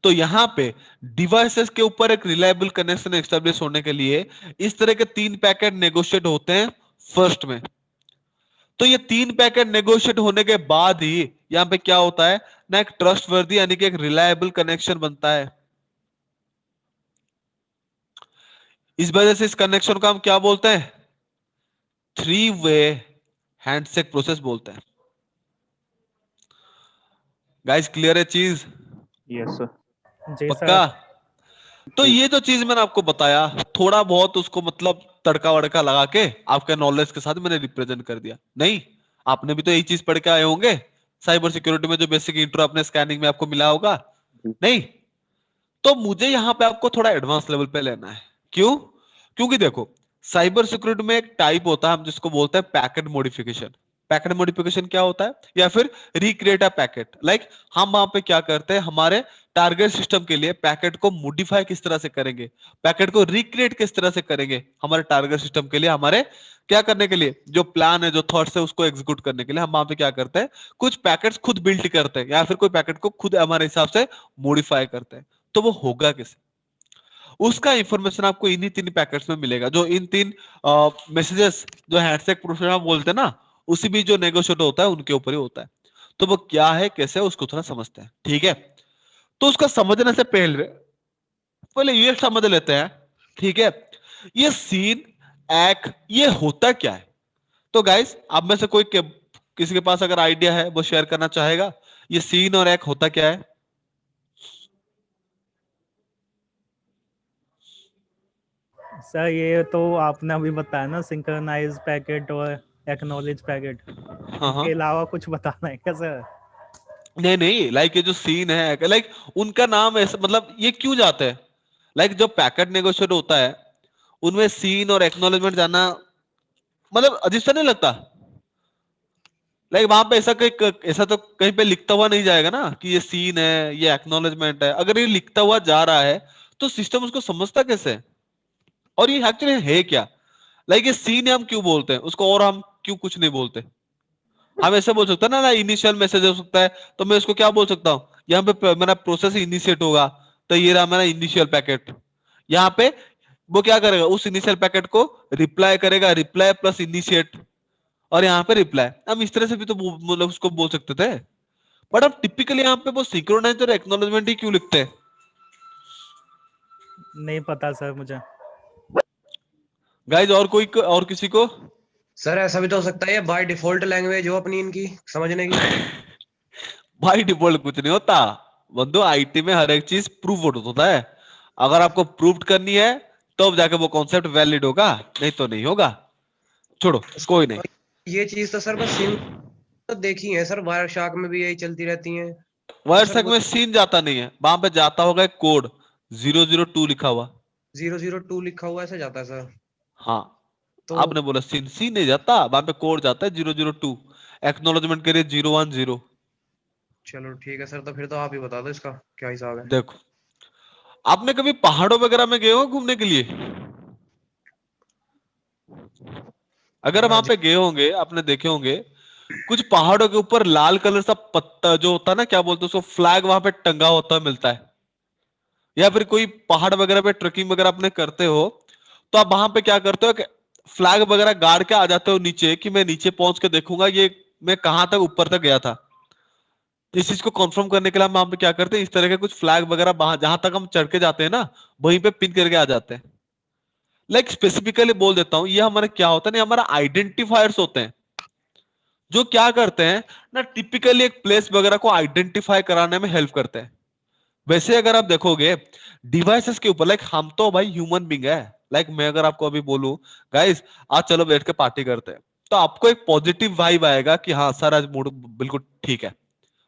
तो यहां पे डिवाइसेस के ऊपर एक रिलायबल कनेक्शन एस्टेब्लिश होने के लिए इस तरह के तीन पैकेट नेगोशिएट होते हैं फर्स्ट में। तो ये तीन पैकेट नेगोशिएट होने के बाद ही यहां पे क्या होता है ना, एक ट्रस्ट वर्दी यानी कि एक रिलायबल कनेक्शन बनता है। इस वजह से इस कनेक्शन को हम क्या बोलते हैं, थ्री वे हैंडशेक प्रोसेस बोलते हैं। गाइस क्लियर है चीज, यस सर। जी पक्का? सर। तो ये जो चीज मैंने आपको बताया थोड़ा बहुत उसको मतलब तड़का वड़का लगा के आपके नॉलेज के साथ मैंने रिप्रेजेंट कर दिया। नहीं, आपने भी तो यही चीज पढ़ के आए होंगे साइबर सिक्योरिटी में, जो बेसिक इंट्रो अपने स्कैनिंग में आपको मिला होगा। जी। नहीं, तो मुझे यहां पे आपको थोड़ा एडवांस लेवल पे लेना है। क्यों? क्योंकि देखो साइबर सिक्योरिटी में एक टाइप होता है हम जिसको बोलते हैं पैकेट मॉडिफिकेशन। पैकेट मॉडिफिकेशन क्या होता है, या फिर रिक्रिएट अ पैकेट। लाइक हम वहां पे क्या करते हैं, हमारे टारगेट सिस्टम के लिए पैकेट को मॉडिफाई किस तरह से करेंगे, पैकेट को रिक्रिएट किस तरह से करेंगे हमारे टारगेट सिस्टम के लिए, हमारे क्या करने के लिए, जो प्लान है जो थॉट्स है उसको एग्जीक्यूट करने के लिए हम वहां पे क्या करते हैं, कुछ पैकेट्स खुद बिल्ड करते हैं या फिर कोई पैकेट को खुद हमारे हिसाब से मॉडिफाई करते हैं। तो वो होगा कैसे, उसका इंफॉर्मेशन आपको इन्हीं तीन पैकेट्स में मिलेगा। जो इन तीन मैसेजेस जो हैंडशेक प्रोसेस आप बोलते हैं ना, उसी भी जो नेगोशिएट होता है उनके ऊपर ही होता है। तो वो क्या है कैसे है उसको थोड़ा समझते हैं, ठीक है? तो उसका समझने से पहले पहले ये समझ लेते हैं, ठीक है, ये सीन एक ये होता क्या है। तो गाइस आप में से किसी के पास अगर आइडिया है वो शेयर करना चाहेगा, ये सीन और एक होता क्या है? सर ये तो आपने अभी बताया ना, सिंक्रोनाइज पैकेट और एक्नॉलेज पैकेट, हाँ हाँ, इनके अलावा कुछ बताना है क्या सर? नहीं नहीं, लाइक ये जो सीन है, लाइक उनका नाम ऐसा, मतलब ये क्यों जाते हैं, लाइक जो पैकेट नेगोशिएट होता है उनमें सीन और एक्नॉलेजमेंट जाना मतलब अजीब सा नहीं लगता? लाइक वहां पे ऐसा तो कहीं पे लिखता हुआ नहीं जाएगा ना कि ये सीन है ये एक्नॉलेजमेंट है। अगर ये लिखता हुआ जा रहा है तो सिस्टम उसको समझता कैसे है? और ये एक्चुअली है क्या? लाइक ये सीन है हम क्यों बोलते हैं उसको, और हम क्यों कुछ नहीं बोलते? हम ऐसे बोल सकते हैं ना इनिशियल मैसेज हो सकता है, तो मैं उसको क्या बोल सकता हूँ, यहाँ पे मेरा प्रोसेस इनिशिएट होगा, तो ये रहा मेरा इनिशियल पैकेट। यहाँ पे वो क्या करेगा, उस इनिशियल पैकेट को रिप्लाई करेगा, रिप्लाई प्लस इनिशिएट, और यहाँ पे रिप्लाई। हम इस तरह से भी तो मतलब उसको बोल सकते थे। बट अब टिपिकली यहाँ पे वो सिंक्रोनाइज और एक्नॉलेजमेंट ही क्यों लिखते हैं? नहीं पता सर मुझे। गाइज और किसी को? सर ऐसा भी तो हो सकता है ये बाय डिफॉल्ट लैंग्वेज हो अपनी इनकी समझने की। भाई डिफॉल्ट कुछ नहीं होता बंधु, आईटी में हर एक चीज प्रूफ होता है। अगर आपको प्रूफ करनी है तब तो जाके वो कॉन्सेप्ट वैलिड होगा, नहीं तो नहीं होगा। छोड़ो, कोई नहीं। ये चीज तो सर बस सीन तो देखी है सर, वायर शार्क में भी यही चलती रहती है। तो सर वायरसेक वो में सीन जाता नहीं है, वहां पे जाता होगा एक कोड 002 लिखा हुआ। 002 लिखा हुआ ऐसे जाता है सर। हाँ, तो आपने बोला सीन, सीन नहीं जाता, वहां पे कोड जाता है 002, एक्नॉलेजमेंट के लिए 010। चलो ठीक है सर, तो फिर तो आप ही बता दो इसका क्या हिसाब है। देखो, आपने कभी पहाड़ों वगैरह में गए हो घूमने के लिए? अगर हाँ वहां जी। पे गए होंगे आपने देखे होंगे कुछ पहाड़ों के ऊपर लाल कलर सा पत्ता जो होता है ना, क्या बोलते हैं उसको, फ्लैग वहां पे टंगा होता है मिलता है। या फिर कोई पहाड़ वगैरह पे ट्रेकिंग वगैरह अपने करते हो तो आप वहां पे क्या करते हो कि फ्लैग वगैरह गाड़ के आ जाते हो नीचे, कि मैं नीचे पहुंच के देखूंगा ये मैं कहां तक ऊपर तक गया था। इस चीज को कंफर्म करने के लिए हम वहां पे क्या करते हैं, इस तरह के कुछ फ्लैग वगैरह जहां तक हम चढ़ के जाते हैं ना वहीं पे पिन करके आ जाते हैं। लाइक स्पेसिफिकली बोल देता हूं, ये हमारे क्या होता है ना, हमारा आइडेंटिफायर्स होते हैं जो क्या करते हैं ना, टिपिकली एक प्लेस वगैरह को आइडेंटिफाई कराने में हेल्प करते हैं। वैसे अगर आप देखोगे डिवाइसेस के ऊपर, लाइक हम तो भाई ह्यूमन बींग है, लाइक मैं अगर आपको अभी बोलूं गाइस आज चलो बैठ के पार्टी करते हैं, तो आपको एक पॉजिटिव वाइब आएगा कि हाँ सर आज मूड बिल्कुल ठीक है।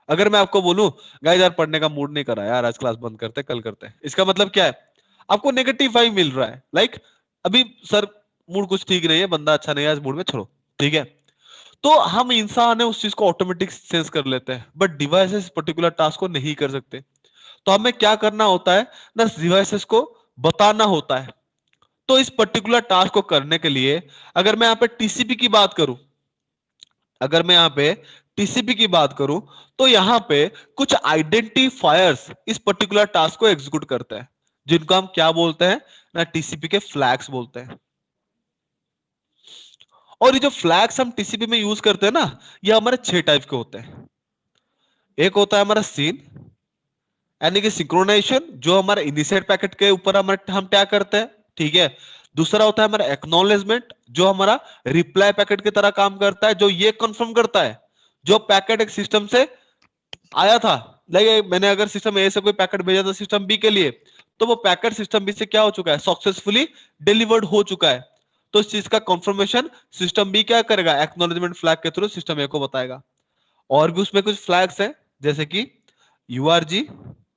अगर मैं आपको बोलूं गाइस यार पढ़ने का मूड नहीं कर रहा यार, आज क्लास बंद करते हैं, कल करते हैं, इसका मतलब क्या है, आपको नेगेटिव वाइब मिल रहा है, लाइक अभी सर मूड कुछ ठीक नहीं है, बंदा अच्छा नहीं है आज मूड में, छोड़ो ठीक है। तो हम इंसान है उस चीज को ऑटोमेटिक सेंस कर लेते हैं, बट डिवाइसेस पर्टिकुलर टास्क को नहीं कर सकते। तो हमें क्या करना होता है ना, डिवाइसेस को बताना होता है। तो इस पर्टिकुलर टास्क को करने के लिए अगर मैं यहाँ पे टीसीपी की बात करूं, अगर मैं यहाँ पे टीसीपी की बात करूं, तो यहाँ पे कुछ आइडेंटिफायर्स इस पर्टिकुलर टास्क को एग्जीक्यूट करते हैं, जिनको हम क्या बोलते हैं ना, टीसीपी के फ्लैग्स बोलते हैं। और ये जो फ्लैग्स हम टीसीपी में यूज करते हैं ना, ये हमारे 6 टाइप के होते हैं। एक होता है हमारा सीन, यानी कि सिंक्रोनाइजेशन, जो हमारे इनिशिएट पैकेट के ऊपर हम क्या करते हैं, ठीक है। दूसरा होता है हमारा एक्नॉलेजमेंट, जो हमारा रिप्लाई पैकेट की तरह काम करता है, जो ये कंफर्म करता है जो पैकेट एक सिस्टम से आया था, लाइक मैंने अगर सिस्टम ए से कोई पैकेट भेजा था सिस्टम बी के लिए, तो वो पैकेट सिस्टम बी से क्या हो चुका है, सक्सेसफुली डिलीवर्ड हो चुका है। तो इस चीज का कंफर्मेशन सिस्टम बी क्या करेगा, एक्नॉलेजमेंट फ्लैग के थ्रू सिस्टम ए को बताएगा। और भी उसमें कुछ फ्लैग्स हैं, जैसे कि यूआरजी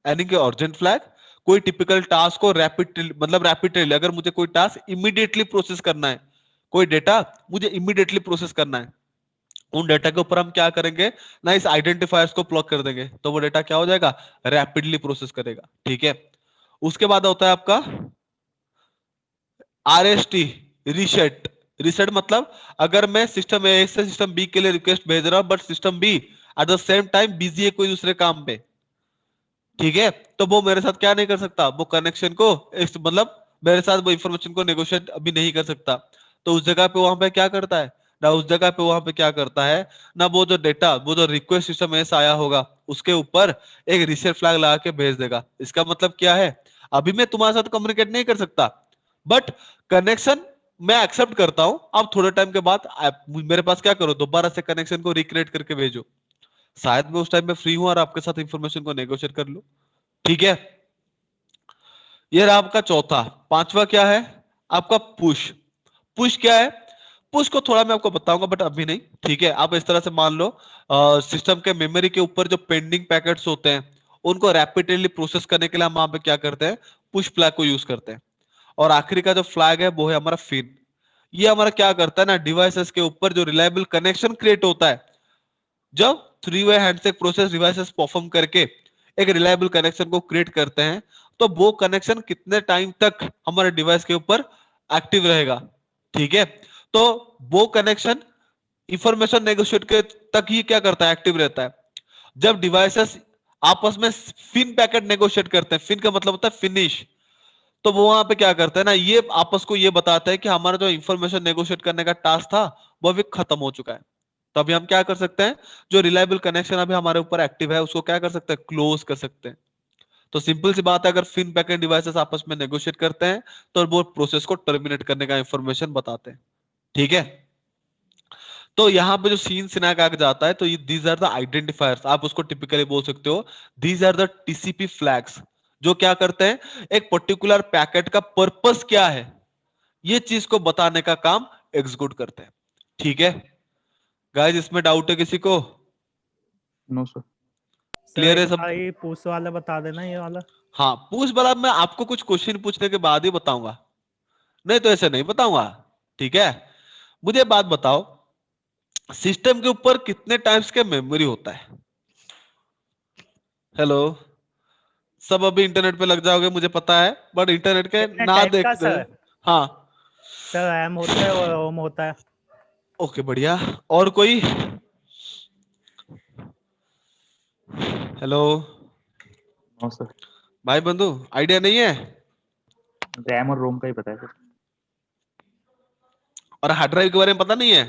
यानी कि अर्जेंट फ्लैग, कोई टिपिकल टास्क को रैपिडली अगर मुझे कोई टास्क इमीडिएटली प्रोसेस करना है, कोई डेटा मुझे इमीडिएटली प्रोसेस करना है, उन डेटा के ऊपर हम क्या करेंगे ना, इस आइडेंटिफायर्स को प्लग कर देंगे, तो वो डेटा क्या हो जाएगा, रैपिडली प्रोसेस करेगा, ठीक है। उसके बाद होता है आपका आरएसटी, रीसेट। रीसेट मतलब अगर मैं सिस्टम ए से सिस्टम बी के लिए रिक्वेस्ट भेज रहा हूं, but system be at the same time busy है कोई दूसरे काम पे, ठीक है, तो वो मेरे साथ क्या नहीं कर सकता, वो कनेक्शन को मेरे साथ वो इंफॉर्मेशन को नेगोशिएट अभी नहीं कर सकता। तो उस जगह पे वहां पे क्या करता है ना, उस जगह पे वहां पे क्या करता है ना, वो जो डेटा, वो जो रिक्वेस्ट सिस्टम ऐसा आया होगा उसके ऊपर एक रीसेट फ्लैग लगा के भेज देगा। इसका मतलब क्या है, अभी मैं तुम्हारे साथ कम्युनिकेट नहीं कर सकता, बट कनेक्शन मैं एक्सेप्ट करता हूं, आप थोड़े टाइम के बाद मेरे पास क्या करो, दोबारा से कनेक्शन को रिक्रिएट करके भेजो, शायद मैं उस टाइम में फ्री हूं और आपके साथ इंफॉर्मेशन को नेगोशिएट कर लूं, ठीक है। ये रहा आपका चौथा। पांचवा क्या है आपका, पुश। पुश क्या है, पुश को थोड़ा मैं आपको बताऊंगा बट अभी नहीं, ठीक है। आप इस तरह से मान लो सिस्टम के मेमोरी के ऊपर जो पेंडिंग पैकेट्स होते हैं उनको रैपिडली प्रोसेस करने के लिए हम वहां पे क्या करते हैं, पुश फ्लैग को यूज करते हैं। और आखिरी का जो फ्लैग है वो है हमारा फिन। ये हमारा क्या करता है ना, डिवाइसेस के ऊपर जो रिलायबल कनेक्शन क्रिएट होता है, जब 3 way handshake process devices perform करके एक रिलायबल कनेक्शन को क्रिएट करते हैं, तो वो कनेक्शन कितने टाइम तक हमारे डिवाइस के ऊपर एक्टिव रहेगा, ठीक है। तो वो कनेक्शन इंफॉर्मेशन नेगोशिएट के तक ही क्या करता है, एक्टिव रहता है। जब डिवाइसेस आपस में फिन पैकेट नेगोशिएट करते हैं, फिन का मतलब होता है फिनिश, तो वो वहां पे क्या करते हैं ना, ये आपस को ये बताता है कि हमारा जो इंफॉर्मेशन नेगोशिएट करने का टास्क था वो अभी खत्म हो चुका है। तो अभी हम क्या कर सकते हैं, जो रिलायबल कनेक्शन अभी हमारे ऊपर एक्टिव है उसको क्या कर सकते हैं, क्लोज कर सकते हैं। तो सिंपल सी बात है, अगर फिन पैकेट डिवाइसेस आपस में नेगोशिएट करते हैं तो वो प्रोसेस को टर्मिनेट करने का इंफॉर्मेशन बताते हैं, ठीक है। तो यहाँ पे जो सीन सिनाग आ जाता है, तो ये दीज आर द आइडेंटिफायर्स, आप उसको टिपिकली बोल सकते हो these are the TCP flags, जो क्या करते हैं, एक पर्टिकुलर पैकेट का पर्पस क्या है ये चीज को बताने का काम एग्जीक्यूट करते हैं, ठीक है। गाइस इसमें डाउट है किसी को, नो सर। सर क्लियर एक है सब? बार ये पुश वाला बता देना, ये वाला। हाँ पूछ बला, मैं आपको कुछ क्वेश्चन पूछने के बाद ही बताऊंगा, नहीं तो ऐसे नहीं बताऊंगा, ठीक है। मुझे बात बताओ, सिस्टम के ऊपर कितने टाइप्स के मेमोरी होता है? हेलो, सब अभी इंटरनेट पे लग जाओगे मुझे पता है, बट इंटरनेट के कितने ना टाइप का देखते। सर? हाँ सर रैम होता है और रोम होता है। ओके बढ़िया। और कोई? Hello no sir. भाई बंधु, आइडिया नहीं है? रैम और रोम का ही पता है सर। और हार्ड ड्राइव के बारे में पता नहीं है?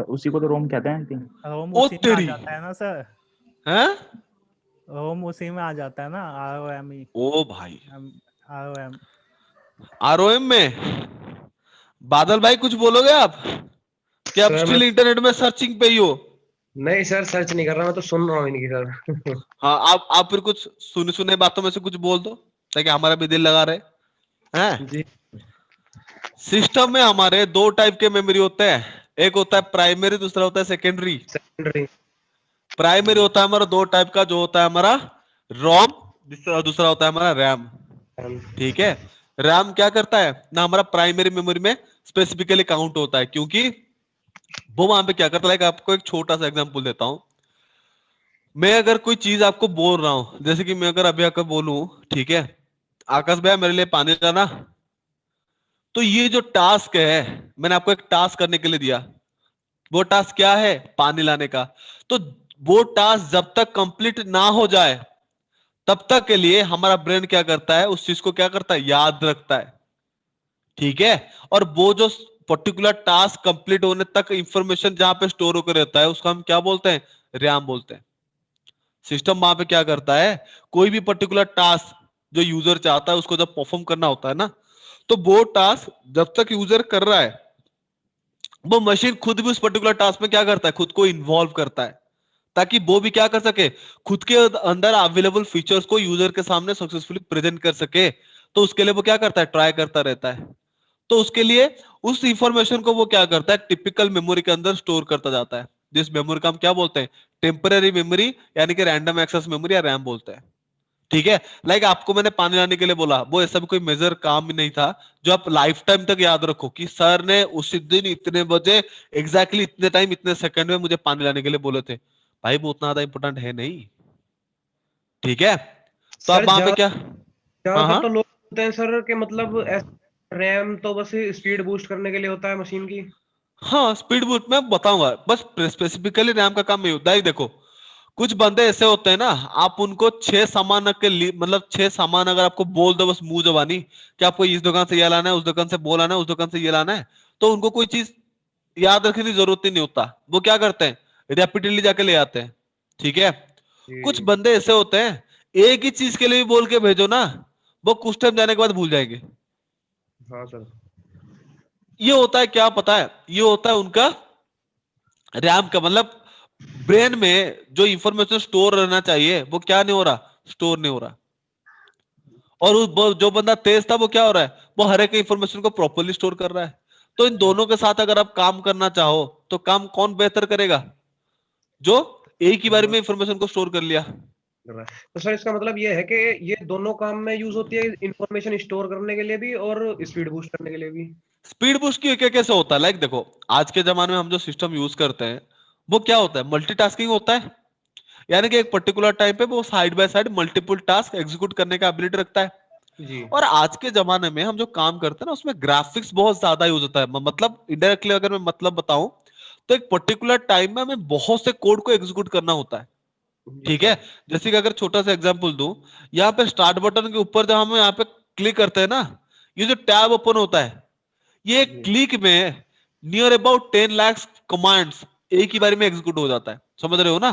उसी को तो रोम कहते हैं आई थिंक। रोम ओ उसी में आ तेरी, जाता है ना सर, हैं? रोम उसी में आ जाता है ना, ROM ही, ओ भाई, ROM। आरओएम में बादल भाई कुछ बोलोगे आप कि आप सर मैं स्टिल इंटरनेट में सर्चिंग पे ही हो? नहीं सर, सर्च नहीं कर रहा, मैं तो सुन रहा हूँ इनकी सर। हाँ, आप फिर कुछ सुने सुने बातों में से कुछ बोल दो ताकि हमारा भी दिल लगा रहे हैं। जी। सिस्टम में हमारे दो टाइप के मेमोरी होते हैं, एक होता है प्राइमरी, दूसरा होता है सेकेंडरी। सेकेंडरी। प्राइमरी होता है हमारा दो टाइप का, जो होता है हमारा रोम, दूसरा दूसरा होता है हमारा रैम। ठीक है। रैम क्या करता है ना, हमारा प्राइमरी मेमोरी में स्पेसिफिकली काउंट होता है, क्योंकि वो वहां पे क्या करता है। आपको एक छोटा सा एग्जांपल देता हूं। मैं अगर कोई चीज आपको बोल रहा हूं, जैसे कि मैं अगर अभी आकर बोलूं, ठीक है आकाश भैया मेरे लिए पानी लाना, तो ये जो टास्क है मैंने आपको एक टास्क करने के लिए दिया, वो टास्क क्या है, पानी लाने का। तो वो टास्क जब तक कंप्लीट ना हो जाए तब तक के लिए हमारा ब्रेन क्या करता है, उस चीज को क्या करता है, याद रखता है। ठीक है। और वो जो पर्टिकुलर टास्क कंप्लीट होने तक इंफॉर्मेशन जहां पे स्टोर होकर रहता है, उसको हम क्या बोलते हैं, रैम बोलते हैं। सिस्टम वहां पे क्या करता है, कोई भी पर्टिकुलर टास्क जो यूजर चाहता है उसको जब परफॉर्म करना होता है ना, तो वो टास्क जब तक यूजर कर रहा है, वो मशीन खुद भी उस पर्टिकुलर टास्क में क्या करता है, खुद को इन्वॉल्व करता है, ताकि वो भी क्या कर सके, खुद के अंदर अवेलेबल फीचर्स को यूजर के सामने सक्सेसफुली प्रेजेंट कर सके। तो उसके लिए वो क्या करता है, ट्राई करता रहता है। तो उसके लिए उस इंफॉर्मेशन को वो क्या करता है, टिपिकल मेमोरी के अंदर स्टोर करता जाता है, जिस मेमोरी का हम क्या बोलते हैं, टेम्पररी मेमोरी, यानी कि रैंडम एक्सेस मेमोरी या रैम बोलते हैं। ठीक है। आपको मैंने पानी लाने के लिए बोला, वो ऐसा भी कोई मेजर काम ही नहीं था जो आप लाइफ टाइम तक याद रखो कि सर ने उसी दिन इतने बजे एग्जैक्टली इतने टाइम इतने सेकंड में मुझे पानी लाने के लिए बोले थे। भाई वो उतना ज्यादा इंपॉर्टेंट है नहीं। ठीक है। तो सर आप वहां पे क्या, हाँ ज्यादातर हाँ, तो लोग बोलते हैं सर कि मतलब रैम तो बस स्पीड बूस्ट करने के लिए होता है मशीन की। हाँ स्पीड बूस्ट मैं बताऊंगा, बस स्पेसिफिकली रैम का काम नहीं होता है। देखो कुछ बंदे ऐसे होते हैं ना, आप उनको छह सामान के लिए, मतलब छह सामान अगर आपको बोल दो बस मुंह जबानी कि आपको इस दुकान से ये लाना है, उस दुकान से वो लाना है, उस दुकान से ये लाना है, तो उनको कोई चीज याद रखने की जरूरत ही नहीं होता। वो क्या करते हैं, रेपिडेटली जाके ले आते हैं। ठीक है। कुछ जी। बंदे ऐसे होते हैं, एक ही चीज के लिए भी बोल के भेजो ना, वो कुछ टाइम जाने के बाद भूल जाएंगे। हाँ सर। ये होता है क्या पता है, ये होता है उनका रैम का, मतलब ब्रेन में जो इंफॉर्मेशन स्टोर रहना चाहिए वो क्या नहीं हो रहा, स्टोर नहीं हो रहा। और जो बंदा तेज था वो क्या हो रहा है, वो हर एक इंफॉर्मेशन को प्रॉपरली स्टोर कर रहा है। तो इन दोनों के साथ अगर आप काम करना चाहो तो काम कौन बेहतर करेगा, जो एक ही बार हाँ, में इंफॉर्मेशन को स्टोर कर लिया। कर रहा है। तो सर इसका मतलब ये है कि ये दोनों काम में यूज होती है, इंफॉर्मेशन स्टोर करने के लिए भी और स्पीड बूस्ट करने के लिए भी। स्पीड बूस्ट की क्या कैसे होता है, देखो आज के जमाने में हम जो सिस्टम यूज करते हैं वो क्या होता है, मल्टीटास्किंग होता है। यानी कि एक पर्टिकुलर टाइम पे वो side by side multiple task execute करने का एबिलिटी रखता है। जी। और आज के जमाने में हम जो काम करते हैं ना, उसमें ग्राफिक्स बहुत ज्यादा यूज होता है। मतलब इनडायरेक्टली अगर मैं मतलब बताऊं, तो एक पर्टिकुलर टाइम में हमें बहुत से कोड को एग्जीक्यूट करना होता है। जी ठीक है। सर। जैसे कि अगर छोटा सा एग्जांपल दूं, यहाँ पे स्टार्ट बटन के ऊपर जब हम यहाँ पे क्लिक करते हैं ना, ये जो टैब ओपन होता है, ये जी। क्लिक में नियर अबाउट 10 लाख कमांड्स एक ही बार में एग्जीक्यूट हो जाता है। समझ रहे हो ना।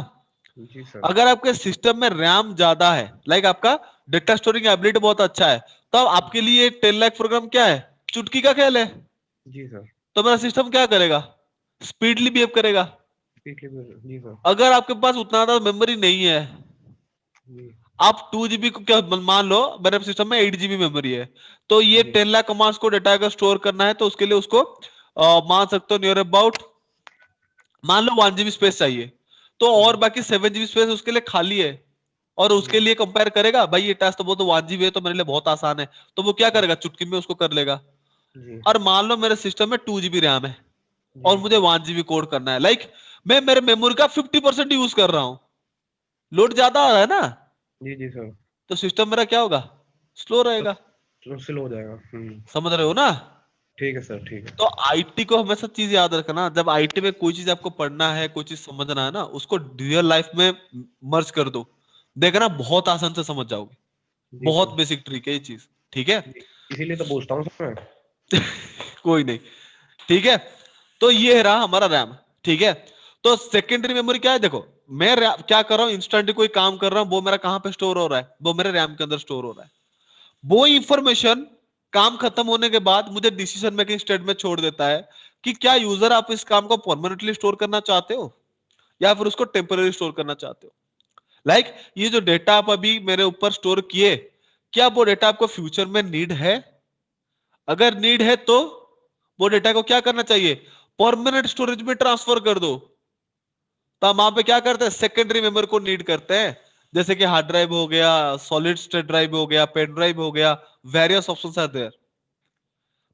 जी सर। अगर आपके सिस्टम में रैम ज्यादा है, आपका डेटा स्टोरिंग एबिलिटी बहुत अच्छा है, तो आपके लिए 10 लाख प्रोग्राम क्या है, चुटकी का खेल है। जी सर। तो मेरा सिस्टम क्या करेगा, स्पीडली बिहेव करेगा। जी सर। अगर आपके पास उतना ज्यादा मेमोरी नहीं है, जी। आप 2 GB को क्या मान लो, मेरे सिस्टम में 8 GB मेमोरी है, तो ये जी। 10 लाख कमांड्स को डेटा अगर स्टोर करना है तो उसके लिए उसको मान सकते हो नियर अबाउट, मान लो 1 GB स्पेस चाहिए, तो और बाकी 7 GB स्पेस उसके लिए खाली है। और उसके जी। लिए कंपेयर करेगा, भाई ये टास्क तो बहुत 1 GB है तो मेरे लिए बहुत आसान है, तो वो क्या करेगा, चुटकी में उसको कर लेगा। जी। और मान लो मेरे सिस्टम में 2 GB रैम है और जी। मुझे 1 GB कोड करना है, मैं मेरे मेमोरी का 50% यूज कर रहा हूं, लोड ज्यादा आ रहा है ना, जी। जी सर। तो सिस्टम मेरा क्या होगा, स्लो रहेगा। तो स्लो हो जाएगा। समझ रहे हो ना। ठीक है सर, ठीक तो है। आईटी को हमेशा चीज याद रखना, जब आईटी में कोई चीज आपको पढ़ना है, कोई चीज समझना है ना, उसको रियल लाइफ में मर्ज कर दो, देखना बहुत आसान से समझ जाओगे। जी बहुत सर। बेसिक ट्रिक है ये चीज। ठीक है। जी। इसीलिए तो पूछता हूँ सर मैं। कोई नहीं। ठीक है। तो ये रहा हमारा रैम। ठीक है। तो सेकेंडरी मेमोरी क्या है, देखो मैं क्या कर रहा हूं, इंस्टेंटली कोई काम कर रहा हूं, वो मेरा कहां पे स्टोर हो रहा है, वो मेरे रैम के अंदर स्टोर हो रहा है। वो इंफॉर्मेशन काम खत्म होने के बाद मुझे डिसीजन मेकिंग स्टेट में छोड़ देता है कि क्या यूजर आप इस काम को परमानेंटली स्टोर करना चाहते हो या फिर उसको टेम्पररी स्टोर करना चाहते हो। लाइक ये जो डेटा आप अभी मेरे ऊपर स्टोर किए, क्या वो डेटा आपको फ्यूचर में नीड है? अगर नीड है तो वो डेटा को क्या करना चाहिए, परमानेंट स्टोरेज में ट्रांसफर कर दो। तो हम वहां पे क्या करते हैं, सेकेंडरी मेमोरी को नीड करते हैं, जैसे कि हार्ड ड्राइव हो गया, सॉलिड स्टेट ड्राइव हो गया, पेन ड्राइव हो गया, various options are there.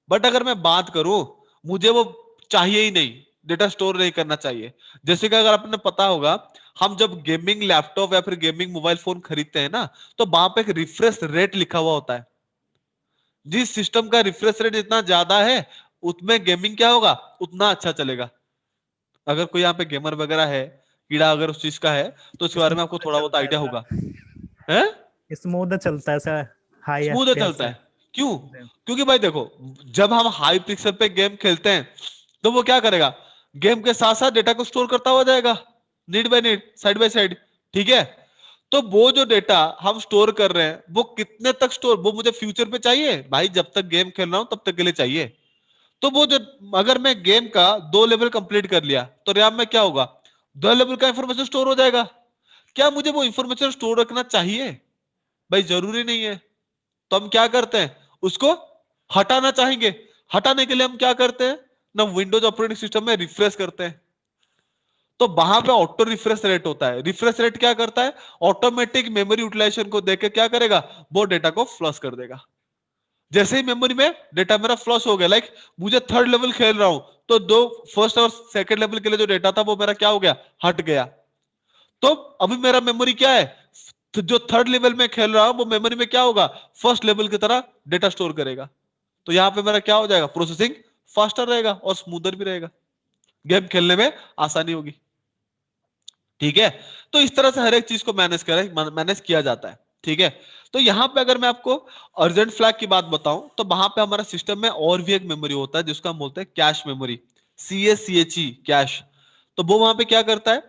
But अगर मैं बात करूं, मुझे वो चाहिए ही नहीं, डेटा स्टोर नहीं करना चाहिए। जैसे कि अगर आपने पता होगा, हम जब गेमिंग लैपटॉप या फिर गेमिंग मोबाइल फोन खरीदते हैं ना, तो वहां पे एक रिफ्रेश रेट लिखा हुआ होता है। जिस सिस्टम का रिफ्रेश रेट जितना ज्यादा है, उतमें गेमिंग क्या होगा, उतना अच्छा चलेगा। अगर कोई यहाँ पे गेमर वगैरह है, कीड़ा अगर उस चीज का है, तो उसके बारे में आपको स्मूथ थोड़ा बहुत चलता है आइडिया होगा। सर, है स्मूथ चलता है सर, हाई स्मूथ एफपीएस चलता है। है। क्यों? क्योंकि भाई देखो, जब हम हाई पिक्सल पे गेम खेलते हैं, तो वो क्या करेगा, गेम के साथ साथ डेटा को स्टोर करता हुआ जाएगा, need bye need, side by side. ठीक है, तो वो जो डेटा हम स्टोर कर रहे हैं, वो कितने तक स्टोर, वो मुझे फ्यूचर पे चाहिए भाई, जब तक गेम खेल रहा हूं तब तक के लिए चाहिए। तो वो जो, अगर मैं गेम का 2 लेवल कंप्लीट कर लिया, तो रैम में क्या होगा, 2 लेवल का इंफॉर्मेशन स्टोर हो जाएगा। क्या मुझे वो इंफॉर्मेशन स्टोर रखना चाहिए? भाई जरूरी नहीं है। तो हम क्या करते हैं, उसको हटाना चाहेंगे। हटाने के लिए हम क्या करते हैं ना, विंडोज ऑपरेटिंग सिस्टम में रिफ्रेश करते हैं। तो वहां पे ऑटो रिफ्रेश रेट होता है। रिफ्रेश रेट क्या करता है, ऑटोमेटिक मेमोरी यूटिलाइजेशन को देख के क्या करेगा, वो डेटा को फ्लश कर देगा। जैसे ही मेमोरी में डेटा मेरा फ्लश हो गया, लाइक मुझे 3rd लेवल खेल रहा हूं, तो दो फर्स्ट और सेकंड लेवल के लिए जो डेटा था वो मेरा क्या हो गया, हट गया। तो अभी मेरा मेमोरी क्या है, तो जो 3rd लेवल में खेल रहा हूं वो मेमोरी में क्या होगा, फर्स्ट लेवल की तरह डेटा स्टोर करेगा। तो यहां पे मेरा क्या हो जाएगा, प्रोसेसिंग फास्टर रहेगा और स्मूदर भी रहेगा, गेम खेलने में आसानी होगी। ठीक है, तो इस तरह से हर एक चीज को मैनेज किया जाता है। ठीक है, तो यहां पे अगर मैं आपको अर्जेंट फ्लैग की बात बताऊं, तो वहां पे हमारा सिस्टम में और भी एक मेमोरी होता है जिसको हम बोलते हैं कैश मेमोरी, CACHE, कैश। तो वो वहां पे क्या करता है,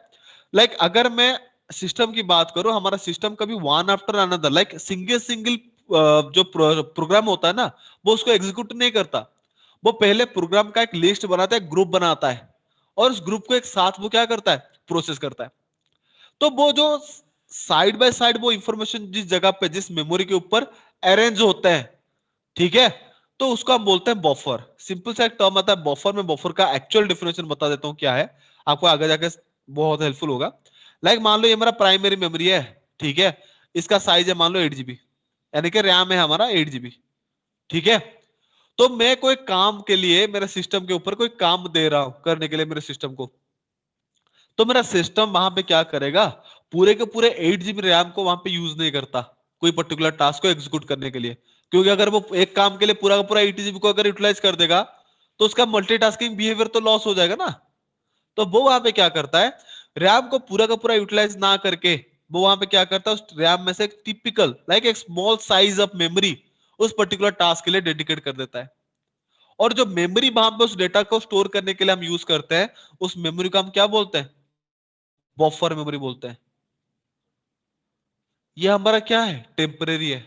लाइक अगर मैं सिस्टम की बात करूं, हमारा सिस्टम कभी one after another, like single single जो प्रोग्राम होता है ना, वो उसको एग्जीक्यूट नहीं करता। वो पहले प्रोग्राम का एक लिस्ट बनाता है, ग्रुप बनाता है, और उस ग्रुप को एक साथ वो क्या करता है, प्रोसेस करता है। तो वो जो साइड बाय साइड वो इंफॉर्मेशन जिस जगह पे, जिस मेमोरी के ऊपर अरेंज होते हैं, ठीक है, तो उसको हम बोलते हैं बफर। सिंपल सा एक टर्म आता है बफर में, बफर का एक्चुअल डिफिनेशन बता देता हूं क्या है, आपको आगे जाके बहुत हेल्पफुल होगा। लाइक मान लो ये मेरा प्राइमरी मेमोरी है, ठीक है, इसका साइज है मान लो 8 GB, यानी कि रैम है हमारा 8 GB। ठीक है, तो मैं कोई काम के लिए मेरे सिस्टम के ऊपर कोई काम दे रहा हूं करने के लिए मेरे सिस्टम को, तो मेरा सिस्टम वहां पे क्या करेगा, पूरे के पूरे 8 GB रैम को वहां पे यूज नहीं करता कोई पर्टिकुलर टास्क को एग्जीक्यूट करने के लिए। क्योंकि अगर वो एक काम के लिए पूरा का पूरा 8 GB को अगर यूटिलाइज कर देगा, तो उसका मल्टीटास्किंग बिहेवियर तो लॉस हो जाएगा ना। तो वो वहां पे क्या करता है, रैम को पूरा का पूरा यूटिलाइज ना करके वो वहां पे क्या करता है, उस रैम में से एक टिपिकल लाइक एक स्मॉल साइज ऑफ मेमोरी उस पर्टिकुलर टास्क के लिए डेडिकेट कर देता है। और जो मेमोरी वहां पे उस डेटा को स्टोर करने के लिए हम यूज करते हैं, उस मेमोरी को हम क्या बोलते हैं, बफर मेमोरी बोलते हैं। ये हमारा क्या है, टेम्परेरी है।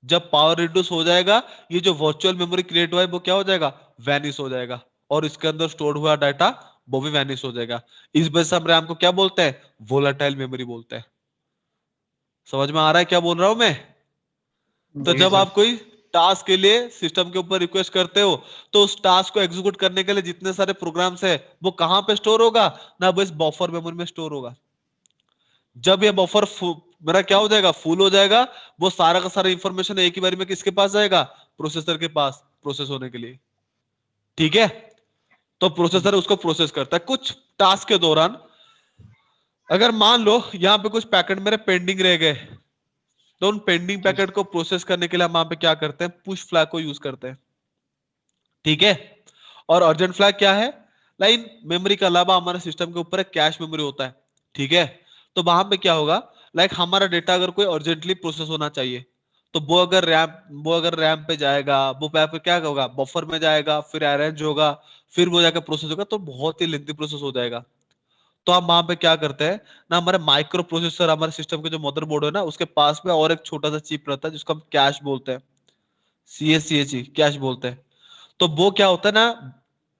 जब पावर रिड्यूस हो जाएगा, ये जो वर्चुअल मेमोरी क्रिएट हुआ है वो क्या हो जाएगा, वैनिश हो जाएगा, और इसके अंदर स्टोर हुआ डाटा वो भी वैनिश हो जाएगा। इस वजह से हम रैम को क्या बोलते हैं, वोलेटाइल मेमोरी बोलते हैं। समझ में आ रहा है क्या बोल रहा हूं मैं? तो जी जब सर। आप कोई टास्क के लिए सिस्टम के ऊपर रिक्वेस्ट करते हो, तो उस टास्क को एग्जीक्यूट करने के लिए जितने सारे प्रोग्राम्स है, वो कहां पे स्टोर होगा ना, वो इस बफर मेमोरी में स्टोर होगा। जब ये बफर मेरा क्या हो जाएगा, फुल हो जाएगा, वो सारा का सारा इंफॉर्मेशन एक ही बारी में किसके पास जाएगा, प्रोसेसर के पास, प्रोसेस होने के लिए। ठीक है, तो प्रोसेसर उसको प्रोसेस करता है कुछ टास्क के दौरान। अगर मान लो यहां पे कुछ पैकेट मेरे पेंडिंग रह गए, तो उन पेंडिंग पैकेट को प्रोसेस करने के लिए हम वहां पे क्या करते हैं, पुश फ्लैग को यूज करते हैं। ठीक है, और अर्जेंट फ्लैग क्या है, लाइन मेमोरी के अलावा हमारे सिस्टम के ऊपर एक कैश मेमोरी होता है। ठीक है, तो वहां पे क्या होगा, लाइक हमारा डेटा अगर कोई अर्जेंटली प्रोसेस होना चाहिए, तो वो अगर रैम पे जाएगा, वो पे क्या होगा, बफर में जाएगा, फिर अरेंज होगा, फिर वो जाकर प्रोसेस होगा, तो बहुत ही लेंथी प्रोसेस हो जाएगा। तो हम वहां पे क्या करते हैं ना, हमारे माइक्रो प्रोसेसर, हमारे सिस्टम के जो मदरबोर्ड है ना, उसके पास में और एक छोटा सा चिप रहता है जिसको हम कैश बोलते हैं। CACHE कैश बोलते हैं। तो वो क्या होता है ना,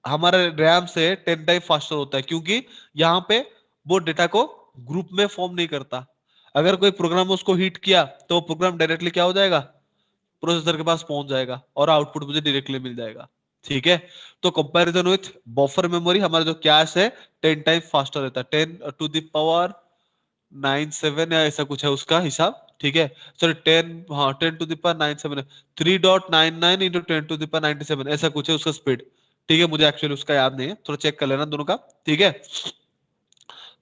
हमारे रैम से 10 टाइम फास्टर होता है, क्योंकि यहाँ पे वो डेटा को ग्रुप में फॉर्म नहीं करता। अगर कोई प्रोग्राम उसको हिट किया तो वो प्रोग्राम डायरेक्टली क्या हो जाएगा, प्रोसेसर के पास पहुंच जाएगा और आउटपुट मुझे डायरेक्टली मिल जाएगा। ठीक है, तो कंपैरिजन विथ बफर मेमोरी हमारा जो कैश है 10 टाइम फास्टर रहता है, 10 to the power 97 या ऐसा कुछ है उसका हिसाब। ठीक है, सॉरी 10, हाँ 10 to the power 97 3.99 into 10 to the power 97 ऐसा कुछ है उसका स्पीड। ठीक है, मुझे एक्चुअली उसका याद नहीं है, थोड़ा चेक कर लेना दोनों का। ठीक है,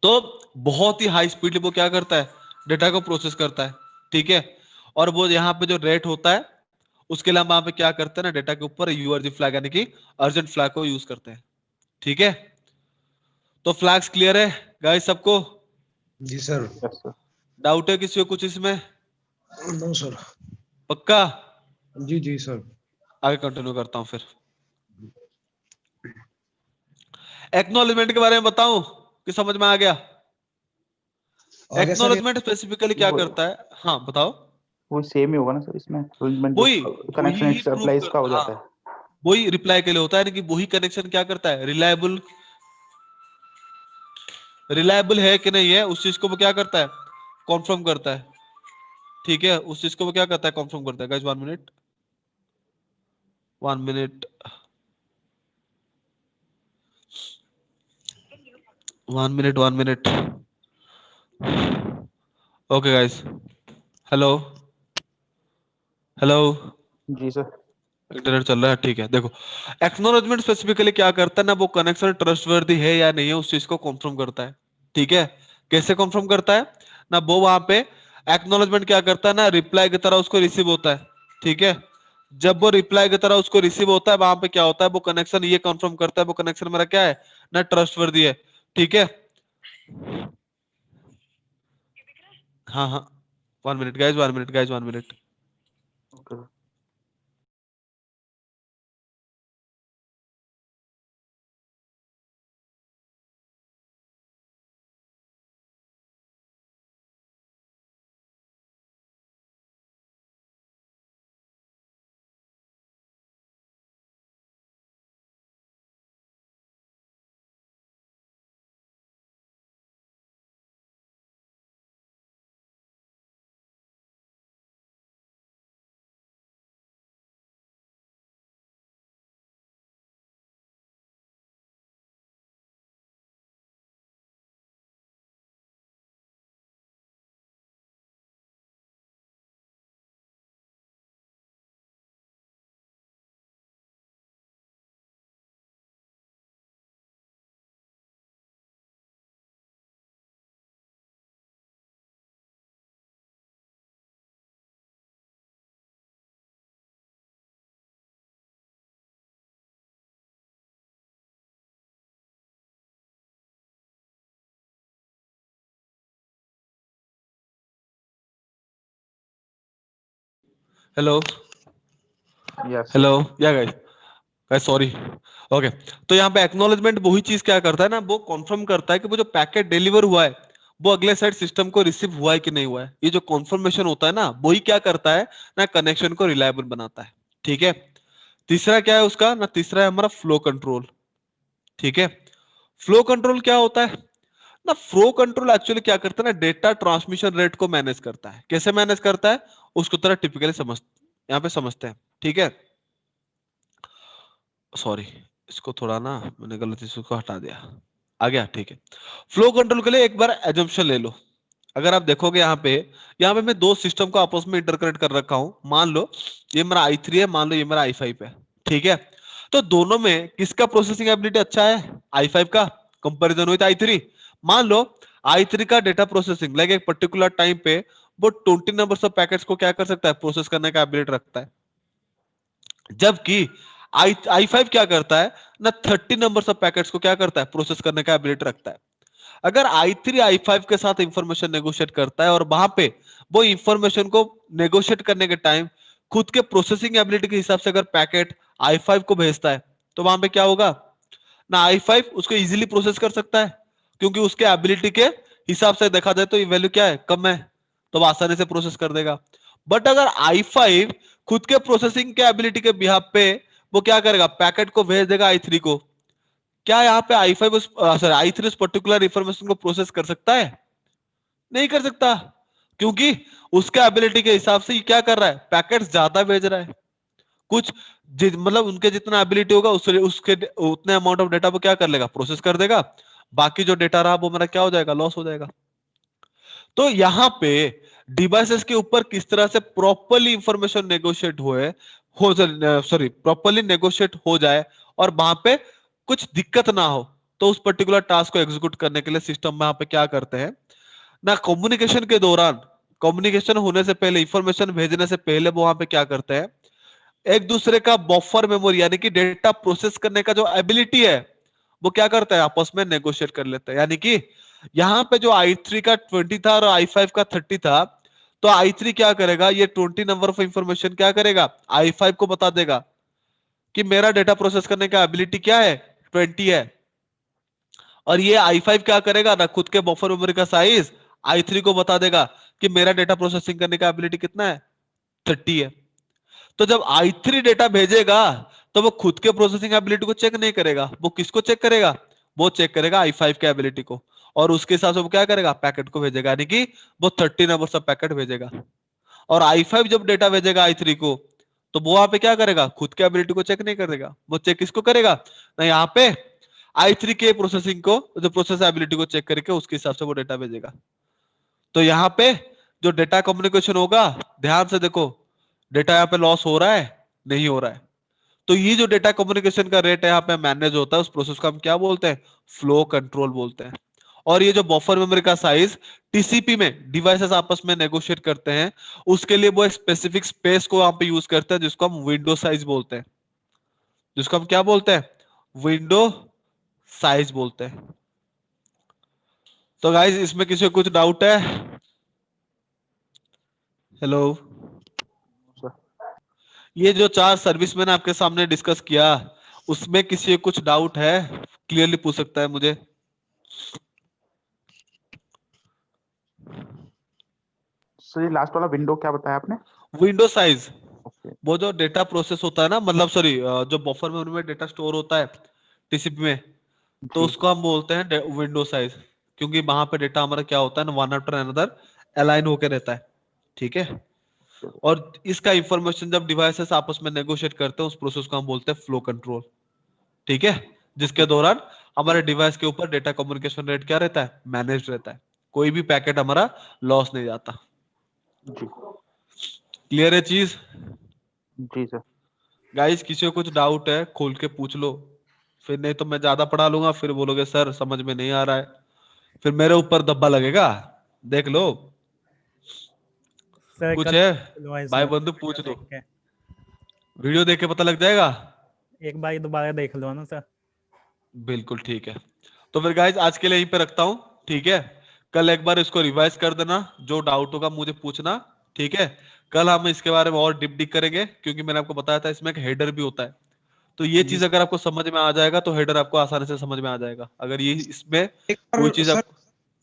तो बहुत ही हाई स्पीडली वो क्या करता है, डेटा को प्रोसेस करता है। ठीक है, और वो यहाँ पे जो रेट होता है उसके लिए हम वहां पे क्या करते हैं ना, डेटा के ऊपर यूआरजी फ्लैग यानी कि अर्जेंट फ्लैग को यूज करते हैं। ठीक है, तो फ्लैग्स क्लियर है गाइस सबको? जी सर। Yes sir. डाउट है किसी को कुछ इसमें? No sir. पक्का? जी जी सर। आगे कंटिन्यू करता हूं फिर। एक्नॉलेजमेंट के बारे में बताऊं कि समझ में आ गया? आगे सर ये एक्नॉलेजमेंट स्पेसिफिकली क्या वो करता है, हाँ बताओ। वो सेम ही होगा ना सर इसमें, एक्नॉलेजमेंट जो वही कनेक्शन वही इट प्रूव अप्लाइज का कर, हो हाँ जाता है। वही रिप्लाई के लिए होता है, यानी कि वही कनेक्शन क्या करता है, रिलायबल रिलायबल है कि नहीं है उस चीज को वो क्या करता है, कॉन्फर्म करता है। ठीक है, उस चीज को वो क्या करता है, कॉन्फर्म करता है। Guys 1 minute 1 minute 1 minute 1 minute. Okay guys, hello hello, जी सर। इंटरनेट चल रहा है? ठीक है, देखो एक्नॉलेजमेंट स्पेसिफिकली क्या करता है ना, वो कनेक्शन ट्रस्टवर्दी है या नहीं है उस चीज को कंफर्म करता है। ठीक है, कैसे कंफर्म करता है ना, वो वहां पे एक्नॉलेजमेंट क्या करता है ना, रिप्लाई की तरह उसको रिसीव होता है। ठीक है, जब वो रिप्लाई की तरह उसको रिसीव होता है, वहां पे क्या होता है, वो कनेक्शन ये कंफर्म करता है वो कनेक्शन मेरा क्या है ना, ट्रस्टवर्दी है। ठीक है, हाँ हाँ 1 minute guys, 1 minute guys, 1 minute. Okay. Hello yes hello, sir. या गाइस गाइस सॉरी। ओके, तो यहाँ पे एक्नॉलेजमेंट वही चीज क्या करता है ना, वो कंफर्म करता है कि वो जो पैकेट डिलीवर हुआ है वो अगले साइड सिस्टम को रिसीव हुआ है कि नहीं हुआ है। ये जो कंफर्मेशन होता है ना, वही क्या करता है ना, कनेक्शन को रिलायबल बनाता है। ठीक है, तीसरा क्या है उसका ना, तीसरा है हमारा फ्लो कंट्रोल। ठीक है, फ्लो कंट्रोल क्या होता है ना, फ्लो कंट्रोल एक्चुअली क्या करता है ना, डेटा ट्रांसमिशन रेट को मैनेज करता है। कैसे मैनेज करता है उसको तरह टिपिकली यहाँ पे समझते हैं। ठीक है, सॉरी, इसको थोड़ा ना मैंने गलती से उसको हटा दिया, आ गया। ठीक है, फ्लो कंट्रोल के लिए एक बार एजम्पशन ले लो। अगर आप देखोगे यहाँ पे मैं दो सिस्टम को आपस में इंटरकनेक्ट कर रखा हूं। मान लो ये मेरा i3 है, मान लो ये मेरा i5 है। ठीक है, तो दोनों में किसका प्रोसेसिंग एबिलिटी अच्छा है, i5 का कंपैरिजन विद i3। मान लो i3 का डेटा प्रोसेसिंग लाइक एक पर्टिकुलर टाइम पे वो 20 नंबर ऑफ पैकेट्स को क्या कर सकता है, प्रोसेस करने का एबिलिटी रखता है। जबकि i5 क्या करता है ना, 30 नंबर ऑफ पैकेट्स को क्या करता है, प्रोसेस करने का एबिलिटी रखता है। अगर i3 i5 के साथ इंफॉर्मेशन नेगोशिएट करता है और वहां पे वो इंफॉर्मेशन को नेगोशिएट करने के टाइम खुद के प्रोसेसिंग एबिलिटी के हिसाब से अगर पैकेट i5 को भेजता है, तो वहां पे क्या होगा ना, i5 उसको इजीली प्रोसेस कर सकता है, क्योंकि उसके एबिलिटी के हिसाब से देखा जाए तो ये वैल्यू क्या है, कम है, तो वो आसानी से प्रोसेस कर देगा। बट अगर i5 खुद के प्रोसेसिंग के एबिलिटी के बिहाफ पे वो क्या करेगा, पैकेट को भेज देगा i3 को, क्या यहाँ पे i5 सॉरी i3 उस पर्टिकुलर इंफॉर्मेशन को प्रोसेस कर सकता है? नहीं कर सकता, क्योंकि उसके एबिलिटी के हिसाब से ये क्या कर रहा है, पैकेट्स ज्यादा भेज रहा है। कुछ मतलब उनके जितना एबिलिटी होगा उसके उतने अमाउंट ऑफ डेटा वो क्या कर लेगा, प्रोसेस कर देगा। बाकी जो डेटा रहा वो मेरा क्या हो जाएगा, लॉस हो जाएगा। तो यहाँ पे डिवाइसेस के ऊपर किस तरह से प्रॉपरली इंफॉर्मेशन नेगोशिएट हो सॉरी प्रॉपरली नेगोशिएट हो जाए और वहां पे कुछ दिक्कत ना हो, तो उस पर्टिकुलर टास्क को एग्जीक्यूट करने के लिए सिस्टम में यहाँ पे क्या करते हैं ना, कम्युनिकेशन के दौरान, कम्युनिकेशन होने से पहले, इंफॉर्मेशन भेजने से पहले वो वहां पे क्या करते हैं, एक दूसरे का बफर मेमोरी यानी कि डेटा प्रोसेस करने का जो एबिलिटी है वो क्या करता है, आपस में नेगोशिएट कर लेते हैं। यानी कि यहाँ पे जो i3 का 20 था और i5 का 30 था, तो i3 क्या करेगा, ये 20 नंबर ऑफ इंफॉर्मेशन क्या करेगा, i5 को बता देगा कि मेरा डेटा प्रोसेस करने का एबिलिटी क्या है, 20 है। और ये i5 क्या करेगा ना, खुद के बफर मेमोरी का साइज i3 को बता देगा कि मेरा डेटा प्रोसेसिंग करने का एबिलिटी कितना है, 30 है। तो जब i3 डेटा भेजेगा तो वो खुद के प्रोसेसिंग एबिलिटी को चेक नहीं करेगा, वो किसको चेक करेगा, वो चेक करेगा i5 के एबिलिटी को, और उसके हिसाब से वो क्या करेगा, पैकेट को भेजेगा, यानी कि वो 30 नंबर सब पैकेट भेजेगा। और i5 जब डेटा भेजेगा i3 को, तो वो वहां पे क्या करेगा, खुद के एबिलिटी को चेक नहीं करेगा, वो चेक किसको करेगा ना, यहाँ पे i3 के प्रोसेसिंग को, जो प्रोसेस एबिलिटी को चेक करके उसके हिसाब से वो डेटा भेजेगा। तो यहाँ पे जो डेटा कम्युनिकेशन होगा, ध्यान से देखो, डेटा यहाँ पे लॉस हो रहा है, नहीं हो रहा है। तो ये जो डेटा कम्युनिकेशन का रेट है यहाँ पे मैनेज होता है, उस प्रोसेस को हम क्या बोलते हैं, फ्लो कंट्रोल बोलते हैं। और ये जो बफर मेमोरी का साइज टीसीपी में डिवाइसेस आपस में नेगोशिएट करते हैं, उसके लिए वो एक स्पेसिफिक स्पेस को यहाँ पे यूज करते हैं, जिसको हम विंडो साइज बोलते हैं, जिसको हम क्या बोलते हैं, विंडो साइज बोलते हैं। तो गाइस इसमें किसी को कुछ डाउट है? हेलो, ये जो 4 सर्विस मैंने आपके सामने डिस्कस किया, उसमें किसी को कुछ डाउट है, क्लियरली पूछ सकता है मुझे। सर ये लास्ट वाला विंडो क्या बताया आपने? विंडो साइज, ओके, वो जो डेटा प्रोसेस होता है ना, मतलब सॉरी जो बफर मेमोरी में डेटा स्टोर होता है टीसीपी में, तो जी उसको हम बोलते हैं विंडो साइज, क्योंकि वहां पे डेटा हमारा क्या होता है ना, वन आफ्टर अनदर अलाइन होकर रहता है, ठीक है। और इसका इंफॉर्मेशन जब डिवाइसेस आपस में नेगोशिएट करते हैं, उस प्रोसेस को हम बोलते हैं फ्लो कंट्रोल, ठीक है, जिसके दौरान हमारे डिवाइस के ऊपर डेटा कम्युनिकेशन रेट क्या रहता है, मैनेज रहता है, कोई भी पैकेट हमारा लॉस नहीं जाता। जी क्लियर है चीज? जी सर। गाइस किसी को कुछ डाउट है खोल के पूछ लो, फिर नहीं तो मैं ज्यादा पढ़ा लूंगा, फिर बोलोगे सर समझ में नहीं आ रहा है, फिर मेरे ऊपर दब्बा लगेगा। देख लो, सर कुछ कल है खुलवाए भाई सर, बंधु, वीडियो पूछ दो, देख के वीडियो देख के पता लग जाएगा। एक बार दोबारा देख लो ना सर। बिल्कुल ठीक है, तो फिर गाइस आज के लिए यहीं पे रखता हूँ, ठीक है। कल एक बार इसको रिवाइज कर देना, जो डाउट होगा मुझे पूछना, ठीक है। कल हम इसके बारे में और डिप करेंगे, क्योंकि मैंने आपको बताया था इसमें एक हेडर भी होता है, तो ये जी चीज अगर आपको समझ में आ जाएगा तो हेडर आपको आसानी से समझ में आ जाएगा। अगर ये इसमें एक कोई बार चीज सर, आप,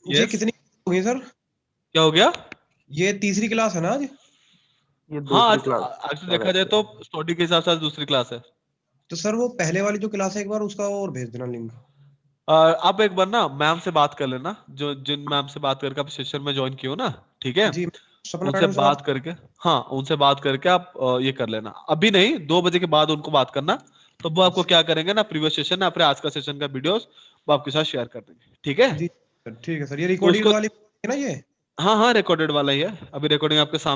ये यस कितनी होगी सर? क्या हो गया? ये तीसरी क्लास है ना आज? ये हाँ दूसरी आज क्लास एक्चुअली देखा जाए तो स्टडी के हिसाब से आज दूसरी क्लास है। तो सर वो पहले वाली जो क्लास है एक बार उसका और भेज देना लिंक। आप एक बार ना मैम से बात कर लेना, जो जिन मैम से बात करके आप सेशन में ज्वाइन किए हो ना, ठीक है, जी, सपना उनसे मैडम से बात करके, हाँ उनसे बात करके आप ये कर लेना, अभी नहीं 2 बजे के बाद उनको बात करना, तो वो आपको क्या करेंगे ना, प्रीवियस सेशन ना अपने आज का सेशन का वीडियोस वो आपके साथ शेयर कर देंगे, ठीक है। जी सर, ठीक है सर, ये तो रिकॉर्डेड उसको, वाली है ना ये? हाँ हाँ रिकॉर्डेड वाला ही है, अभी रिकॉर्डिंग आपके सामने